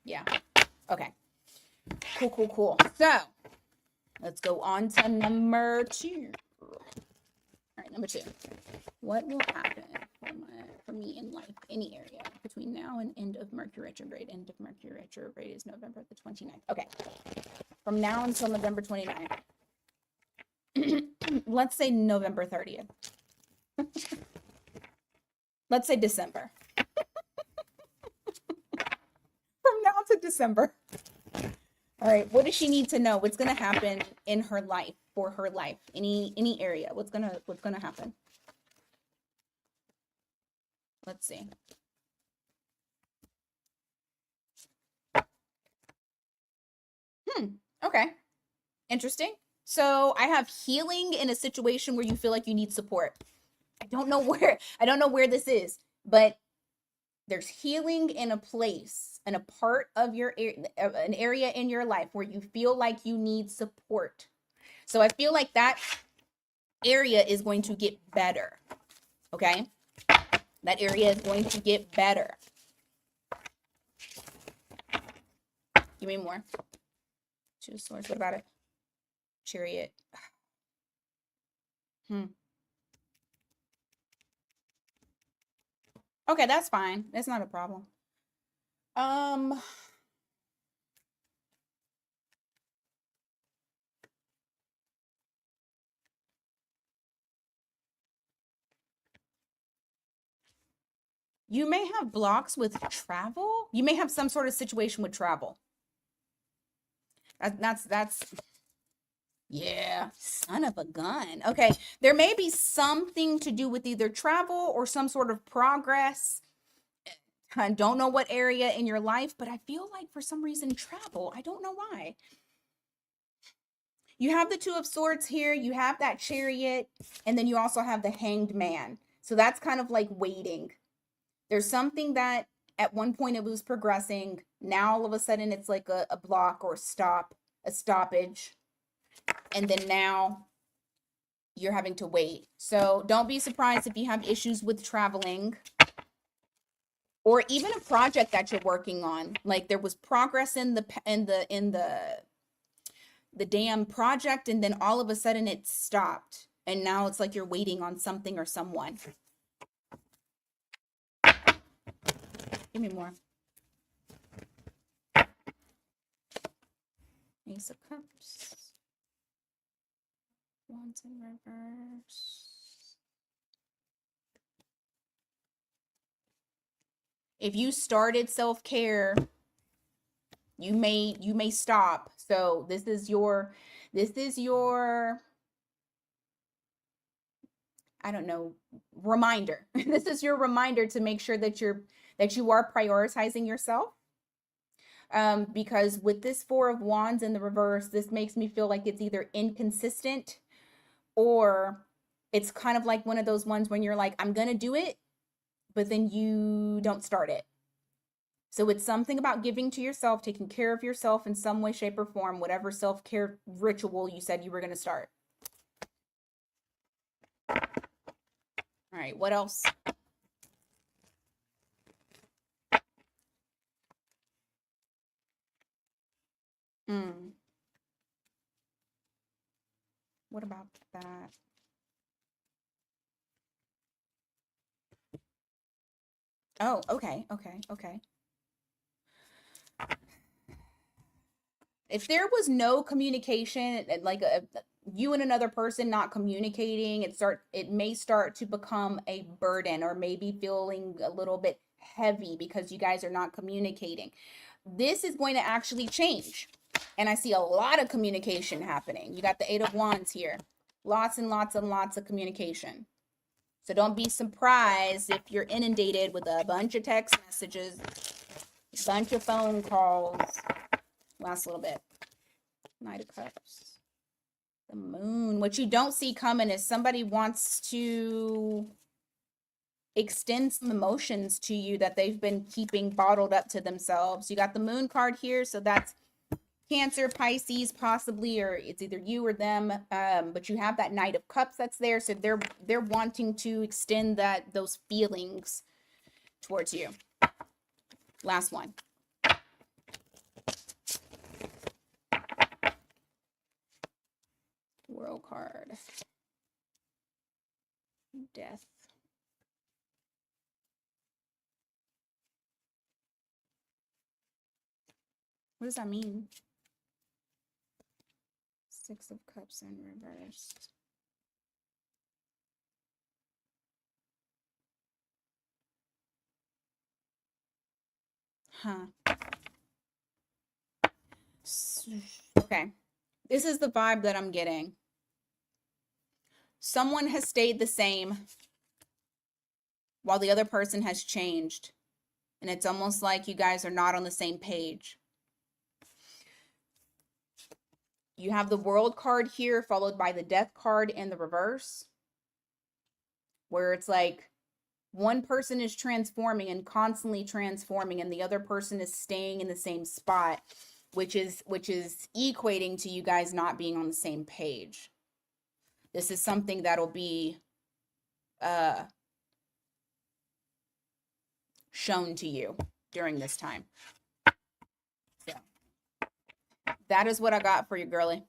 Yeah. Okay. Cool. So let's go on to number 2. All right, number 2. What will happen for me in life, any area, between now and end of Mercury retrograde? End of Mercury retrograde is November the 29th. Okay. From now until November 29th. Let's say November 30th. Let's say December. From now to December. All right. What does she need to know? What's going to happen in her life, for her life? Any area? What's going to happen? Let's see. Okay. Interesting. So I have healing in a situation where you feel like you need support. I don't know where this is, but there's healing in a place, in a part of an area in your life where you feel like you need support. So I feel like that area is going to get better. Okay? That area is going to get better. Give me more. 2 of Swords. What about it? Chariot. Okay, that's fine. That's not a problem. You may have blocks with travel. You may have some sort of situation with travel. That's yeah, son of a gun. Okay, there may be something to do with either travel or some sort of progress. I don't know what area in your life, but I feel like for some reason travel. I don't know why. You have the 2 of Swords here. You have that Chariot, and then you also have the Hanged Man. So that's kind of like waiting. There's something that at one point it was progressing. Now all of a sudden it's like a block or a stoppage. And then now you're having to wait. So don't be surprised if you have issues with traveling, or even a project that you're working on. Like there was progress in the damn project, and then all of a sudden it stopped. And now it's like you're waiting on something or someone. Give me more. Ace of Cups. Wands in reverse. If you started self-care, you may stop. So this is your I don't know, reminder. This is your reminder to make sure that you are prioritizing yourself. Because with this 4 of Wands in the reverse, this makes me feel like it's either inconsistent, or it's kind of like one of those ones when you're like, I'm going to do it, but then you don't start it. So it's something about giving to yourself, taking care of yourself in some way, shape, or form, whatever self-care ritual you said you were going to start. All right, what else? What about that? Oh, okay. If there was no communication, like you and another person not communicating, it may start to become a burden, or maybe feeling a little bit heavy because you guys are not communicating. This is going to actually change. And I see a lot of communication happening. You got the 8 of Wands here. Lots and lots and lots of communication. So don't be surprised if you're inundated with a bunch of text messages, a bunch of phone calls. Last little bit. Knight of Cups. The moon. What you don't see coming is somebody wants to extend some emotions to you that they've been keeping bottled up to themselves. You got the moon card here, so that's Cancer, Pisces, possibly, or it's either you or them. But you have that Knight of Cups that's there, so they're wanting to extend those feelings towards you. Last one. World card. Death. What does that mean? Six of Cups in reverse. Huh. Okay. This is the vibe that I'm getting. Someone has stayed the same while the other person has changed. And it's almost like you guys are not on the same page. You have the World card here, followed by the Death card in the reverse, where it's like one person is transforming and constantly transforming, and the other person is staying in the same spot, which is equating to you guys not being on the same page. This is something that'll be shown to you during this time. So that is what I got for you, girly.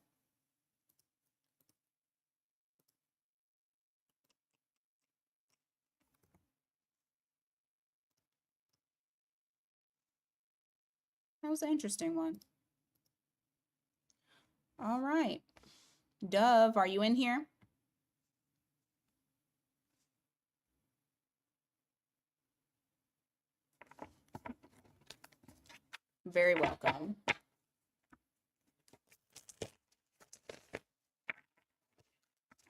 That was an interesting one. All right. Dove, are you in here? Very welcome.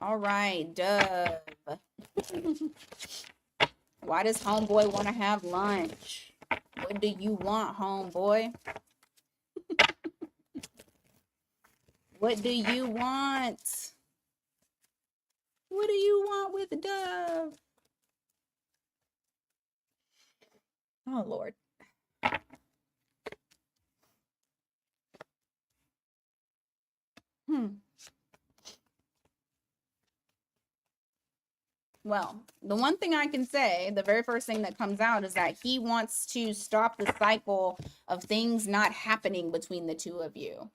All right, Dove. Why does homeboy want to have lunch? What do you want, homeboy? What do you want? What do you want with the Dove? Oh, Lord. Well, the one thing I can say, the very first thing that comes out is that he wants to stop the cycle of things not happening between the two of you.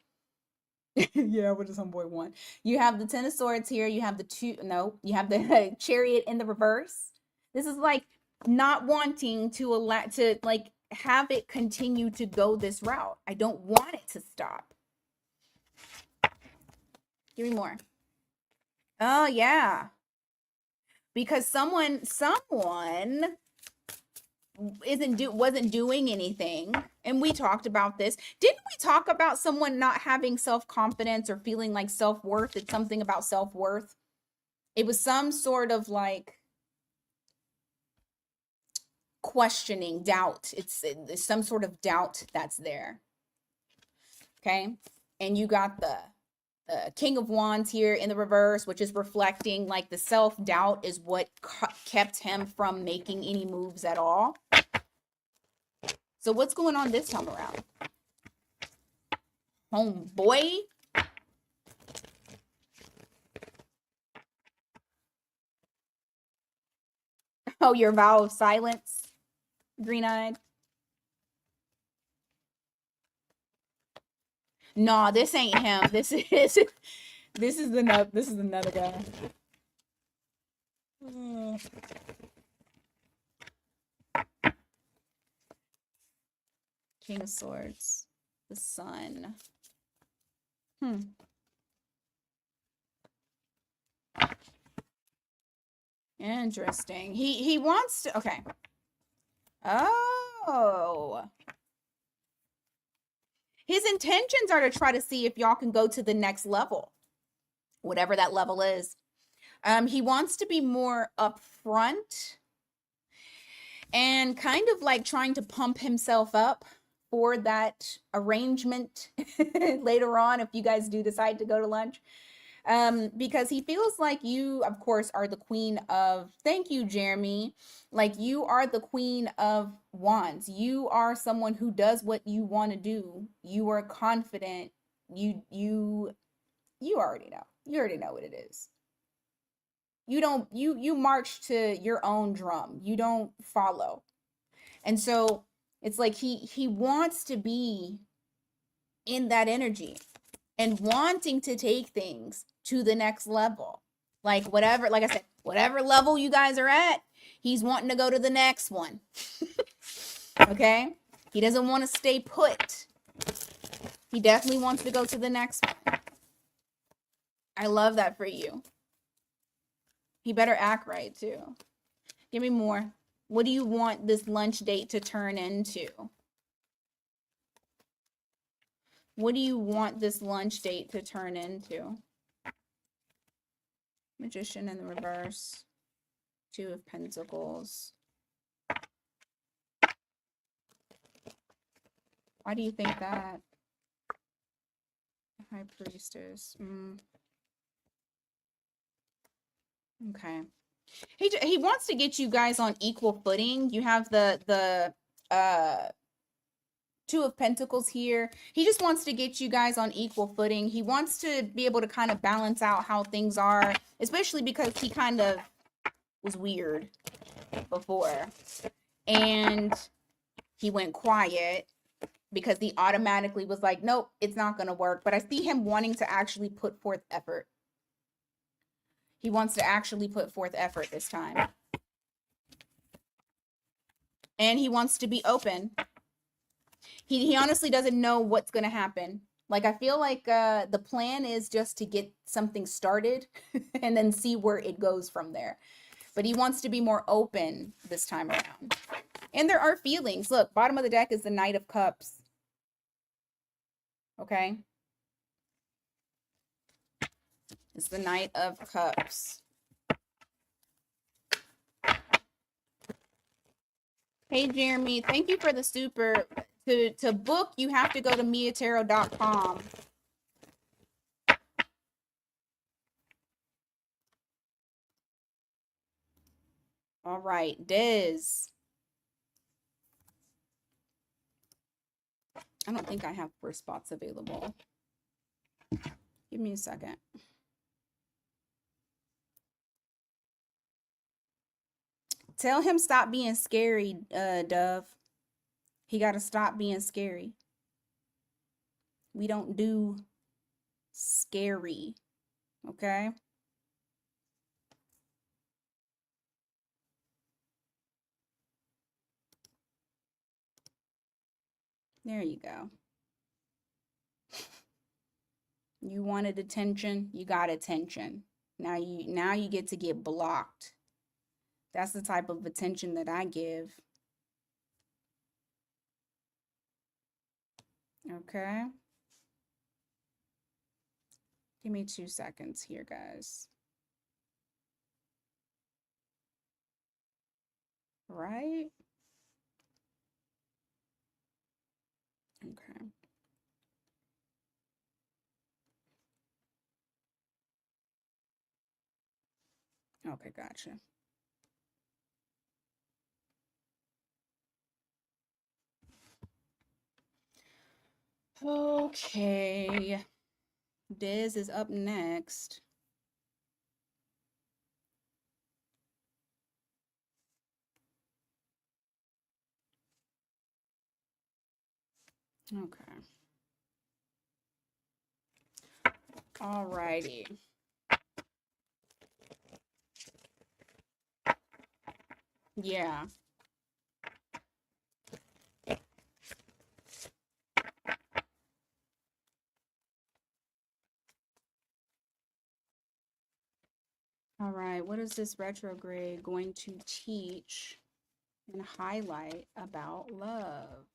Yeah, what does homeboy want? You have the Ten of Swords here. You have you have the Chariot in the reverse. This is like not wanting to have it continue to go this route. I don't want it to stop. Give me more. Oh, yeah. Because someone wasn't doing anything, and we talked about this. Didn't we talk about someone not having self-confidence or feeling like self-worth? It's something about self-worth. It was some sort of like questioning, doubt. It's some sort of doubt that's there. Okay, and you got the King of Wands here in the reverse, which is reflecting like the self-doubt is what kept him from making any moves at all. So what's going on this time around? Homeboy? Oh, your vow of silence, green-eyed. Nah, this ain't him. This is another guy. King of Swords, the Sun. Interesting. He wants to. Okay. Oh. His intentions are to try to see if y'all can go to the next level, whatever that level is. He wants to be more upfront and kind of like trying to pump himself up for that arrangement later on if you guys do decide to go to lunch. Because he feels like you, of course, are the queen of, thank you, Jeremy. Like you are the queen of wands. You are someone who does what you want to do. You are confident. You already know. You already know what it is. You don't you march to your own drum. You don't follow. And so it's like he wants to be in that energy and wanting to take things to the next level. Like whatever, like I said, whatever level you guys are at, he's wanting to go to the next one. Okay? He doesn't want to stay put. He definitely wants to go to the next one. I love that for you. He better act right too. Give me more. What do you want this lunch date to turn into? What do you want this lunch date to turn into? Magician in the reverse. Two of Pentacles. Why do you think that? High Priestess. Okay. He wants to get you guys on equal footing. You have the Two of Pentacles here. He just wants to get you guys on equal footing. He wants to be able to kind of balance out how things are, especially because he kind of was weird before. And he went quiet because he automatically was like, nope, it's not going to work. But I see him wanting to actually put forth effort. He wants to actually put forth effort this time. And he wants to be open. He honestly doesn't know what's going to happen. Like, I feel like the plan is just to get something started and then see where it goes from there. But he wants to be more open this time around. And there are feelings. Look, bottom of the deck is the Knight of Cups. Okay? It's the Knight of Cups. Hey, Jeremy, thank you for the super. To book, you have to go to miatarot.com. All right, Des. I don't think I have 4 spots available. Give me a second. Tell him stop being scary, Dove. He got to stop being scary. We don't do scary, okay? There you go. You wanted attention, you got attention. Now you get to get blocked. That's the type of attention that I give. Okay. Give me 2 seconds here, guys. Right? Okay. Okay, gotcha. Okay. Des is up next. Okay. Alrighty. Yeah. All right. What is this retrograde going to teach and highlight about love?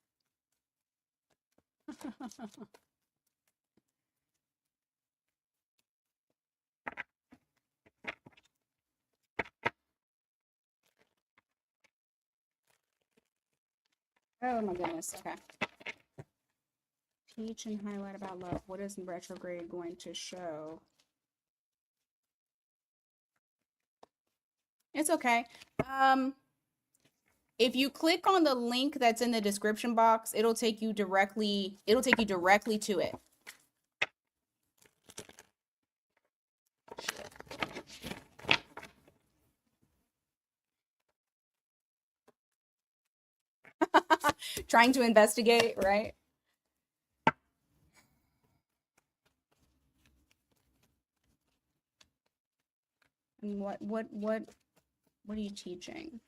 Oh my goodness. Okay. Teach and highlight about love. What is retrograde going to show? It's okay. If you click on the link that's in the description box, it'll take you directly to it. Trying to investigate, right? And what are you teaching?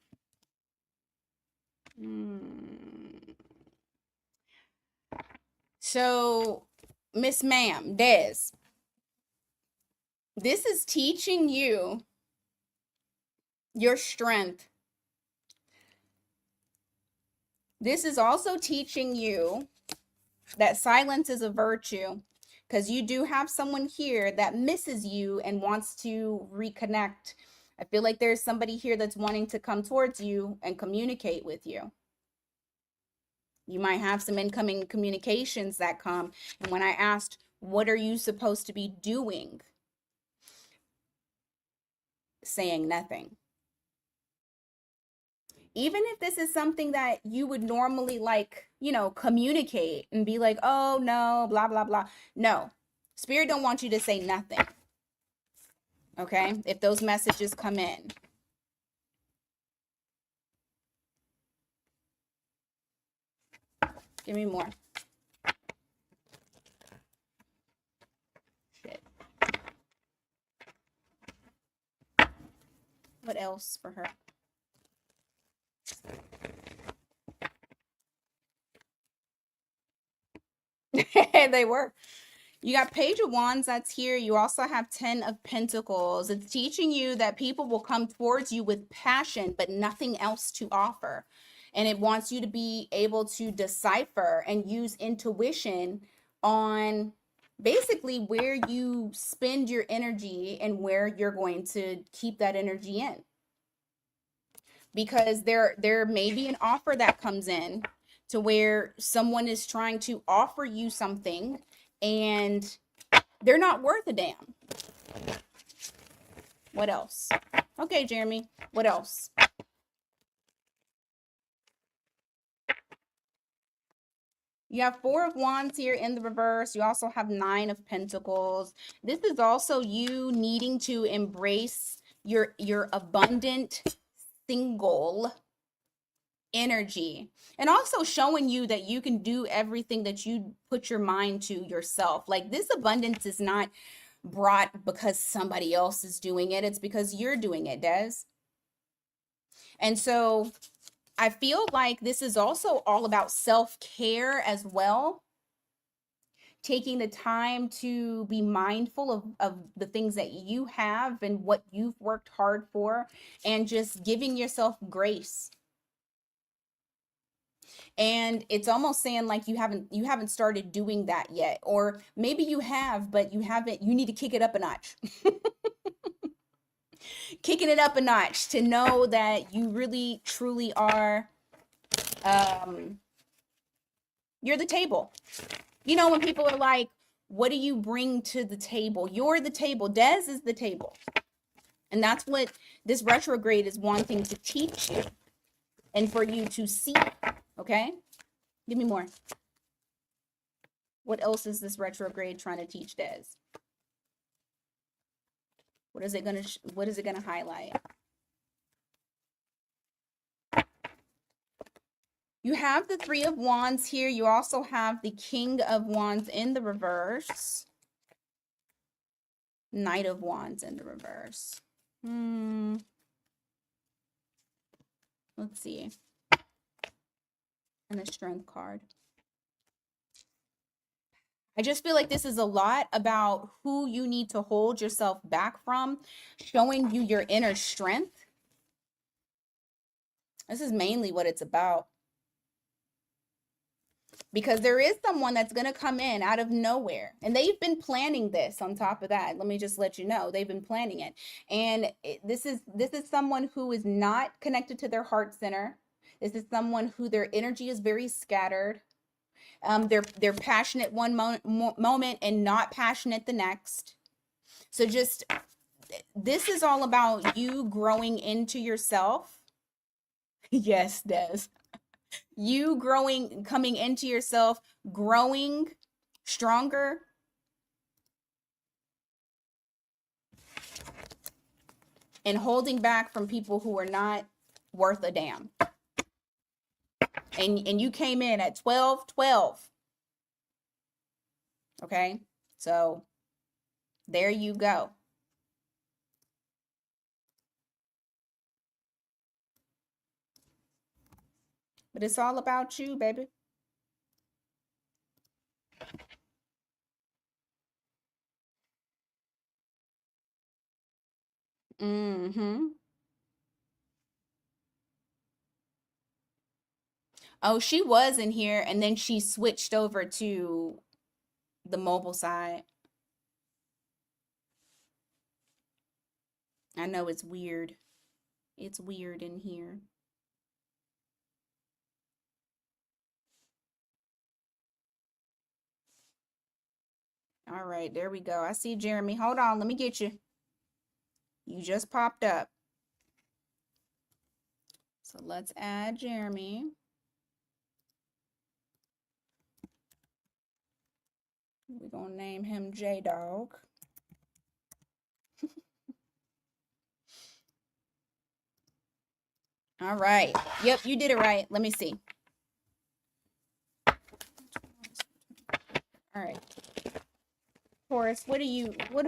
So, Miss Ma'am, Des, this is teaching you your strength. This is also teaching you that silence is a virtue, because you do have someone here that misses you and wants to reconnect. I feel like there's somebody here that's wanting to come towards you and communicate with you. You might have some incoming communications that come. And when I asked, what are you supposed to be doing? Saying nothing. Even if this is something that you would normally like, communicate and be like, oh no, blah, blah, blah. No, Spirit don't want you to say nothing. Okay. If those messages come in. Give me more. Shit. What else for her? They were. You got Page of Wands that's here. You also have 10 of Pentacles. It's teaching you that people will come towards you with passion, but nothing else to offer. And it wants you to be able to decipher and use intuition on basically where you spend your energy and where you're going to keep that energy in. Because there may be an offer that comes in to where someone is trying to offer you something and they're not worth a damn. What else? Okay, Jeremy, what else? You have 4 of Wands here in the reverse. You also have 9 of Pentacles. This is also you needing to embrace your abundant single energy, and also showing you that you can do everything that you put your mind to yourself. Like, this abundance is not brought because somebody else is doing it. It's because you're doing it, Des. And so I feel like this is also all about self-care as well. Taking the time to be mindful of the things that you have and what you've worked hard for, and just giving yourself grace. And it's almost saying like you haven't started doing that yet, or maybe you have, but you need to kick it up a notch. Kicking it up a notch to know that you really truly are, you're the table. When people are like, what do you bring to the table? You're the table. Des is the table. And that's what this retrograde is wanting to teach you and for you to see. Okay? Give me more. What else is this retrograde trying to teach Des? What is it gonna highlight? You have the 3 of Wands here. You also have the King of Wands in the reverse. Knight of Wands in the reverse. Let's see. And the Strength card. I just feel like this is a lot about who you need to hold yourself back from, showing you your inner strength. This is mainly what it's about. Because there is someone that's going to come in out of nowhere, and they've been planning this. On top of that, let me just let you know, they've been planning it. And this is someone who is not connected to their heart center. This is someone who their energy is very scattered. They're passionate one moment and not passionate the next. So just this is all about you growing into yourself. Yes, Des. You growing, coming into yourself, growing stronger, and holding back from people who are not worth a damn. And you came in at 12. Okay? So there you go. But it's all about you, baby. Mm-hmm. Oh, she was in here and then she switched over to the mobile side. I know it's weird. It's weird in here. All right, there we go. I see Jeremy. Hold on, let me get you. You just popped up. So let's add Jeremy. We're going to name him J-Dog. All right. Yep, you did it right. Let me see. All right. Taurus, what are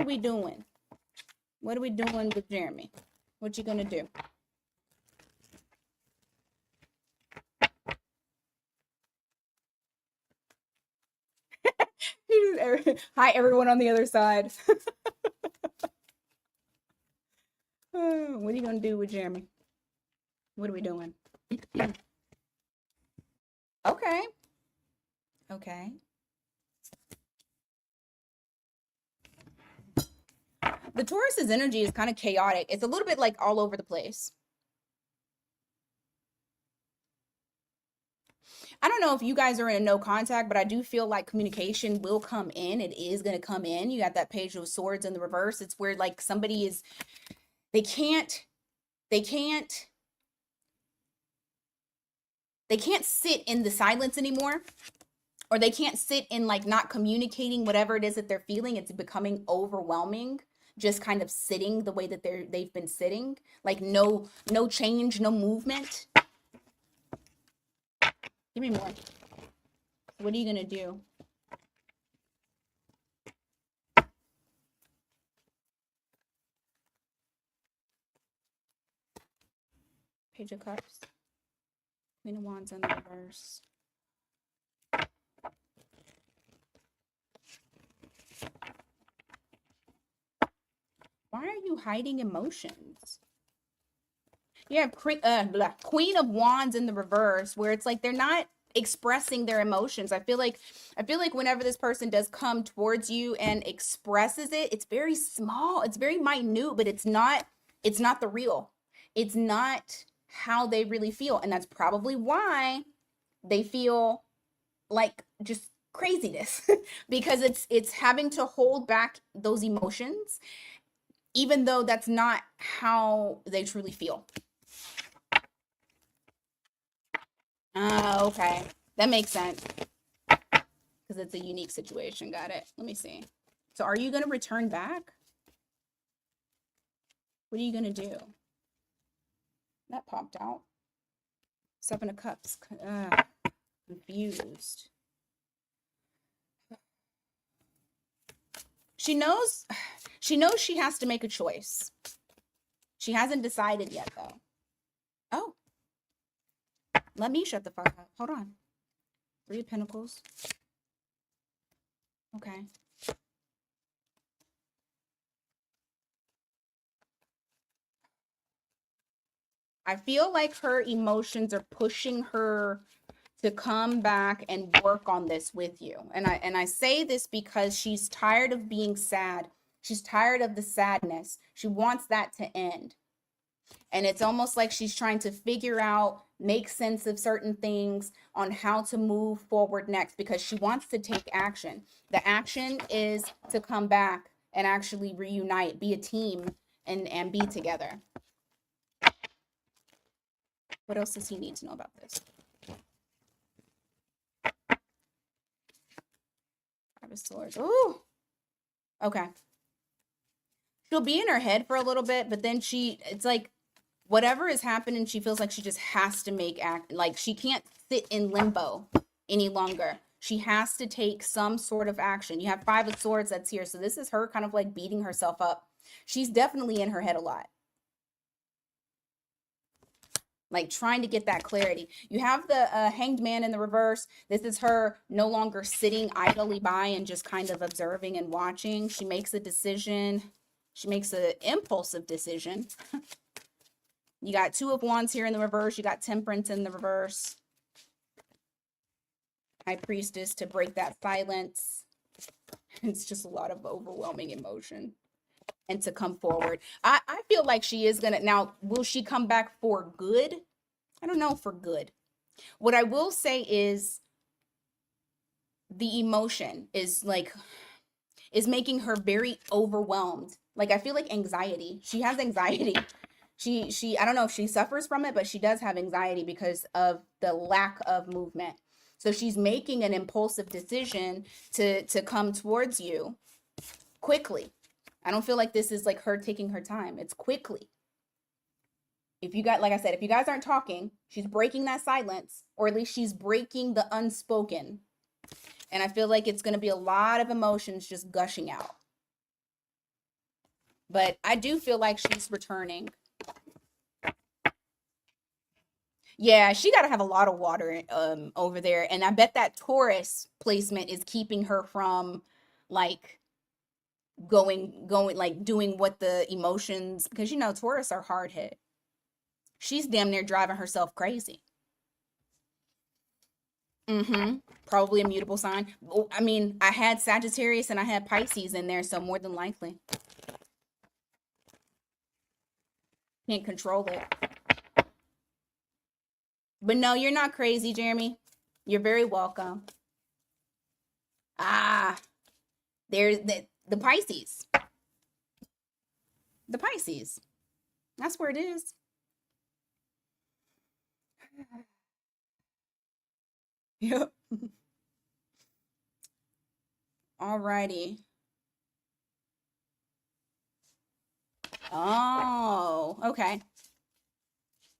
we doing? What are we doing with Jeremy? What you going to do? Hi, everyone on the other side. What are you going to do with Jeremy? What are we doing? Okay. Okay. The Taurus's energy is kind of chaotic. It's a little bit like all over the place. I don't know if you guys are in a no contact, but I do feel like communication will come in. It is going to come in. You got that page of swords in the reverse. It's where like somebody is, they can't sit in the silence anymore, or they can't sit in like not communicating whatever it is that they're feeling. It's becoming overwhelming, just kind of sitting the way that they've been sitting, like no change, no movement. Give me more. What are you gonna do? Page of Cups. Queen of Wands in the reverse. Why are you hiding emotions? You have Queen of Wands in the reverse, where it's like they're not expressing their emotions. I feel like whenever this person does come towards you and expresses it, it's very small, it's very minute, but it's not the real. It's not how they really feel. And that's probably why they feel like just craziness because it's having to hold back those emotions, even though that's not how they truly feel. Oh, okay. That makes sense. Because it's a unique situation. Got it. Let me see. So are you going to return back? What are you going to do? That popped out. Seven of Cups. Confused. She knows she has to make a choice. She hasn't decided yet, though. Oh. Let me shut the fuck up. Hold on. Three of Pentacles. Okay. I feel like her emotions are pushing her to come back and work on this with you. And I say this because she's tired of being sad. She's tired of the sadness. She wants that to end. And it's almost like she's trying to figure out, make sense of certain things on how to move forward next, because she wants to take action. The action is to come back and actually reunite, be a team, and be together. What else does he need to know about this? Five of Swords. Ooh. Okay. She'll be in her head for a little bit, but then it's like whatever is happening, she feels like she just has to make act, like she can't sit in limbo any longer. She has to take some sort of action. You have Five of Swords that's here. So this is her kind of like beating herself up. She's definitely in her head a lot. Like trying to get that clarity. You have the Hanged Man in the reverse. This is her no longer sitting idly by and just kind of observing and watching. She makes a decision. She makes an impulsive decision. You got Two of Wands here in the reverse. You got Temperance in the reverse. High Priestess to break that silence. It's just a lot of overwhelming emotion. And to come forward. I feel like she is going to. Now, will she come back for good? I don't know, for good. What I will say is the emotion is making her very overwhelmed. Like, I feel like anxiety. She has anxiety. She I don't know if she suffers from it, but she does have anxiety because of the lack of movement. So she's making an impulsive decision to come towards you quickly. I don't feel like this is like her taking her time. It's quickly. If you got, like I said, if you guys aren't talking, she's breaking that silence, or at least she's breaking the unspoken. And I feel like it's going to be a lot of emotions just gushing out. But I do feel like she's returning. Yeah, she got to have a lot of water over there. And I bet that Taurus placement is keeping her from like going like doing what the emotions, because you know Taurus are hard hit. She's damn near driving herself crazy. Probably a mutable sign. I mean, I had Sagittarius and I had Pisces in there, so more than likely. Can't control it. But no, you're not crazy, Jeremy. You're very welcome. Ah, there's the Pisces. The Pisces. That's where it is. Yep. Alrighty. Oh, okay.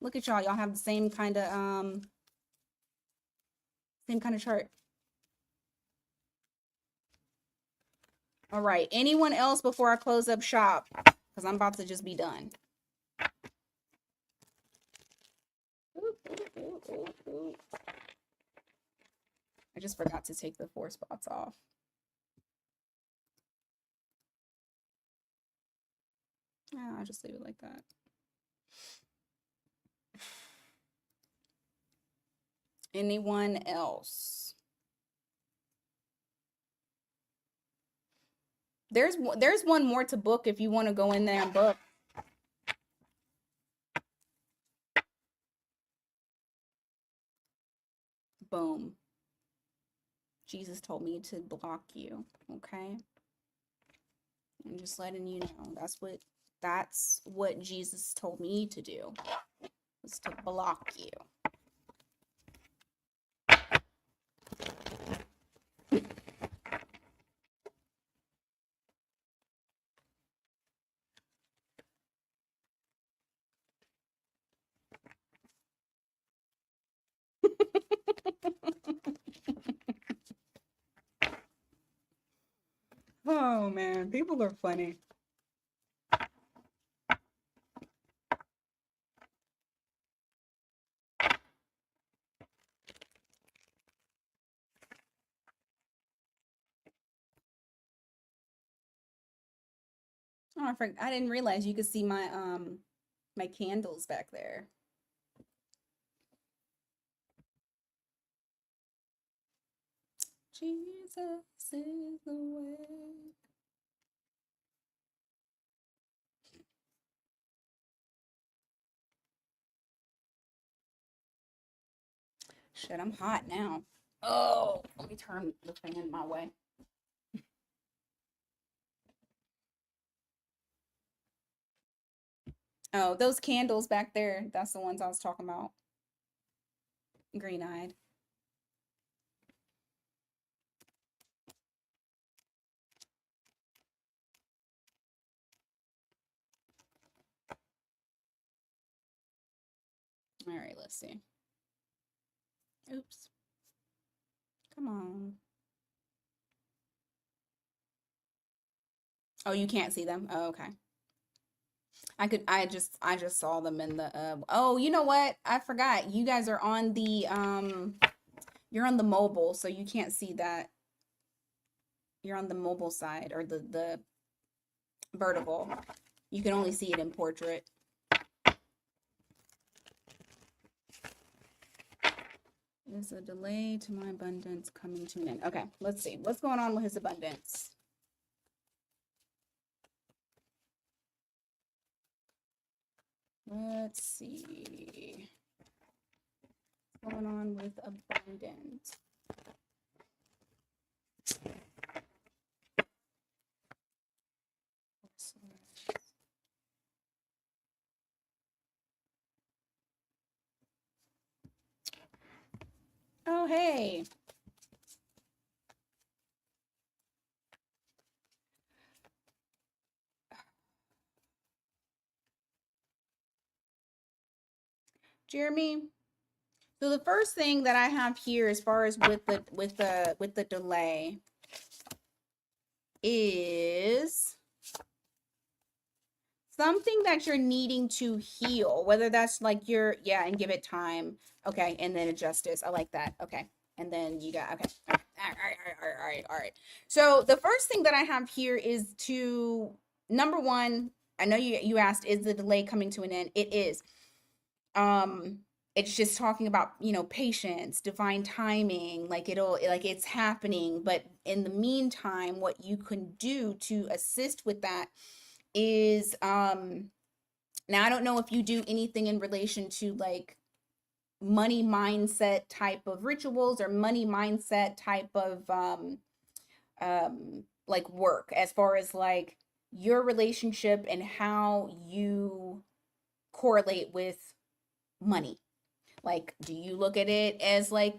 Look at y'all. Y'all have the same kind of chart. All right. Anyone else before I close up shop? Because I'm about to just be done. I just forgot to take the 4 spots off. I'll just leave it like that. Anyone else? There's one more to book if you want to go in there and book. Boom. Jesus told me to block you, okay? I'm just letting you know. That's what Jesus told me to do. Was to block you. Oh man, people are funny. Oh, I didn't realize you could see my my candles back there. Jesus is the way. Shit, I'm hot now. Oh, let me turn the fan my way. Oh, those candles back there, that's the ones I was talking about. Green-eyed. All right, let's see. Oops. Come on. Oh, you can't see them? Oh, okay. I just saw them in the oh, you know what? I forgot. You guys are on the you're on the mobile, so you can't see that. You're on the mobile side or the vertical. You can only see it in portrait. Is a delay to my abundance coming to an end. Okay, let's see. What's going on with his abundance? Let's see. What's going on with abundance? Oh, hey. Jeremy. So the first thing that I have here as far as with the delay is something that you're needing to heal, whether that's like and give it time. Okay, and then adjust this. I like that. Okay. And then you got okay. All right. So the first thing that I have here is to number one, I know you asked, is the delay coming to an end? It is. It's just talking about, patience, divine timing, like it's happening. But in the meantime, what you can do to assist with that is now I don't know if you do anything in relation to like money mindset type of rituals or money mindset type of like work as far as like your relationship and how you correlate with money. Like, do you look at it as like,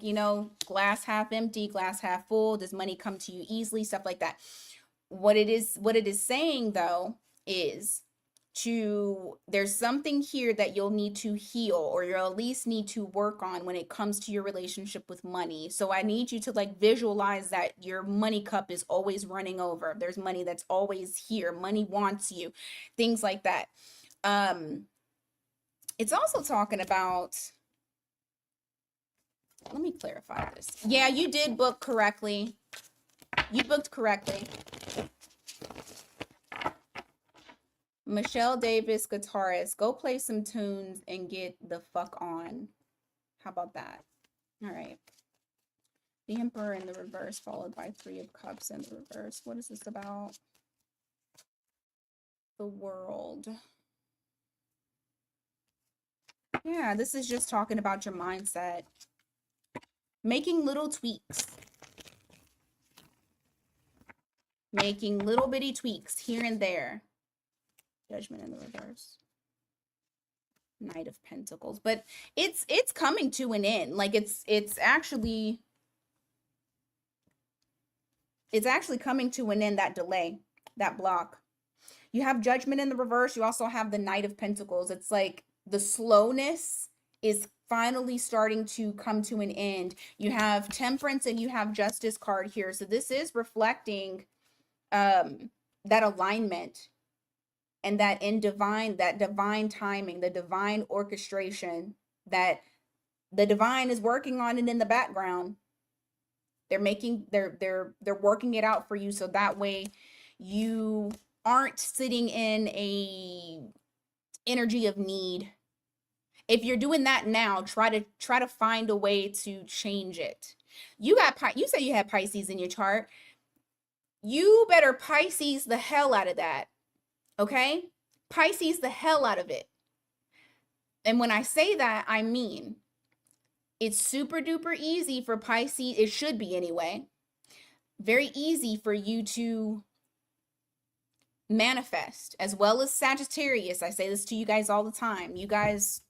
glass half empty, glass half full? Does money come to you easily? Stuff like that. What it is saying though is there's something here that you'll need to heal or you'll at least need to work on when it comes to your relationship with money. So I need you to like visualize that your money cup is always running over. There's money that's always here. Money wants you. Things like that. It's also talking about, let me clarify this. Yeah, you did book correctly. You booked correctly. Michelle Davis, guitarist. Go play some tunes and get the fuck on. How about that? All right. The Emperor in the reverse, followed by Three of Cups in the reverse. What is this about? The World. Yeah, this is just talking about your mindset. Making little tweaks. Making little bitty tweaks here and there. Judgment in the reverse. Knight of Pentacles. But it's coming to an end. Like it's actually coming to an end, that delay, that block. You have Judgment in the reverse. You also have the Knight of Pentacles. It's like the slowness is finally starting to come to an end. You have Temperance and you have Justice card here. So this is reflecting that alignment and that divine timing, the divine orchestration, that the divine is working on it in the background. They're working it out for you, so that way you aren't sitting in a energy of need. If you're doing that now, try to find a way to change it. You say you have Pisces in your chart. You better Pisces the hell out of that. Okay? Pisces the hell out of it. And when I say that, I mean it's super duper easy for Pisces. It should be anyway. Very easy for you to manifest, as well as Sagittarius. I say this to you guys all the time. You guys,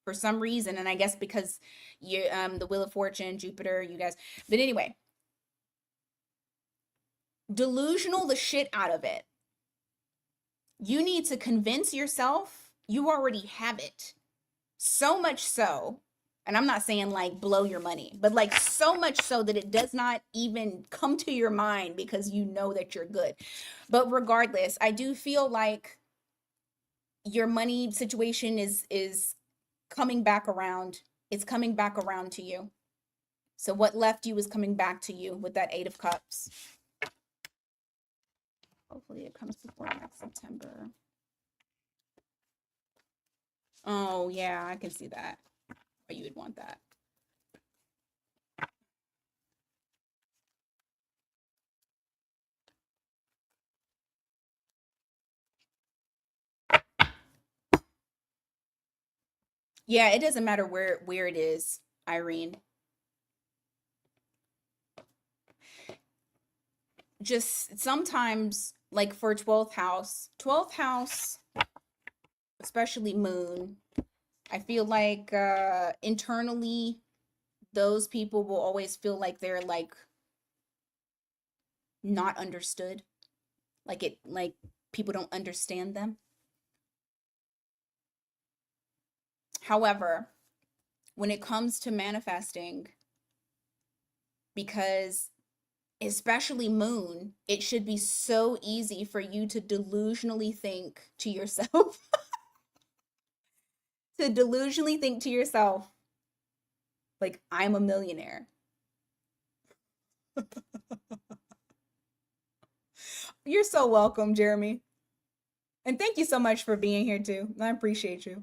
for some reason, and I guess because you the Wheel of Fortune, Jupiter, you guys. But anyway, delusional the shit out of it. You need to convince yourself you already have it. So much so, and I'm not saying like blow your money, but like so much so that it does not even come to your mind because you know that you're good. But regardless, I do feel like your money situation is coming back around. It's coming back around to you. So what left you is coming back to you with that 8 of Cups. Hopefully it comes before next September. Oh, yeah, I can see that. Why you would want that. Yeah, it doesn't matter where it is, Irene. Just sometimes, like for 12th house, especially moon, I feel like internally those people will always feel like they're like not understood. Like people don't understand them. However, when it comes to manifesting, because especially moon, it should be so easy for you to delusionally think to yourself, to delusionally think to yourself, like, I'm a millionaire. You're so welcome, Jeremy. And thank you so much for being here too. I appreciate you.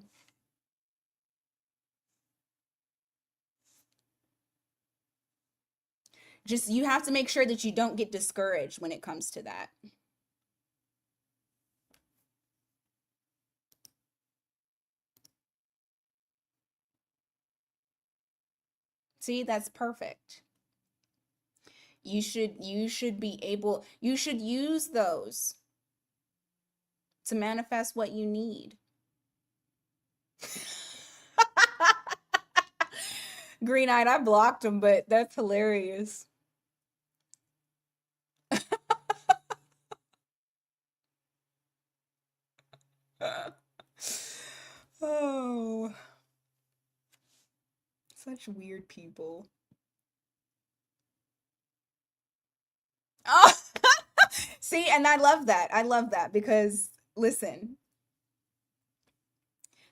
Just you have to make sure that you don't get discouraged when it comes to that. See, that's perfect. You should be able, you should use those to manifest what you need. Green Eyed, I blocked him, but that's hilarious. Oh, such weird people. Oh, see, and I love that. I love that because listen,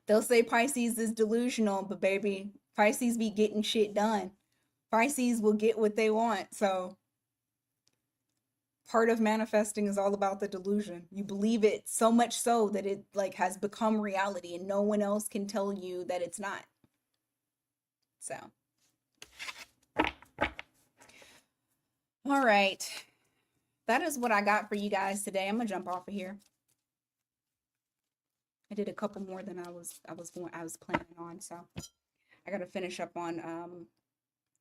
they'll say Pisces is delusional, but baby, Pisces be getting shit done. Pisces will get what they want. So part of manifesting is all about the delusion. You believe it so much so that it like has become reality and no one else can tell you that it's not. So, all right. That is what I got for you guys today. I'm gonna jump off of here. I did a couple more than I was planning on, so I gotta finish up on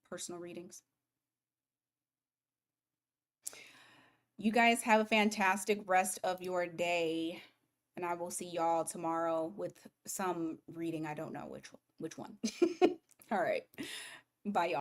personal readings. You guys have a fantastic rest of your day, and I will see y'all tomorrow with some reading. I don't know which one. All right. Bye, y'all.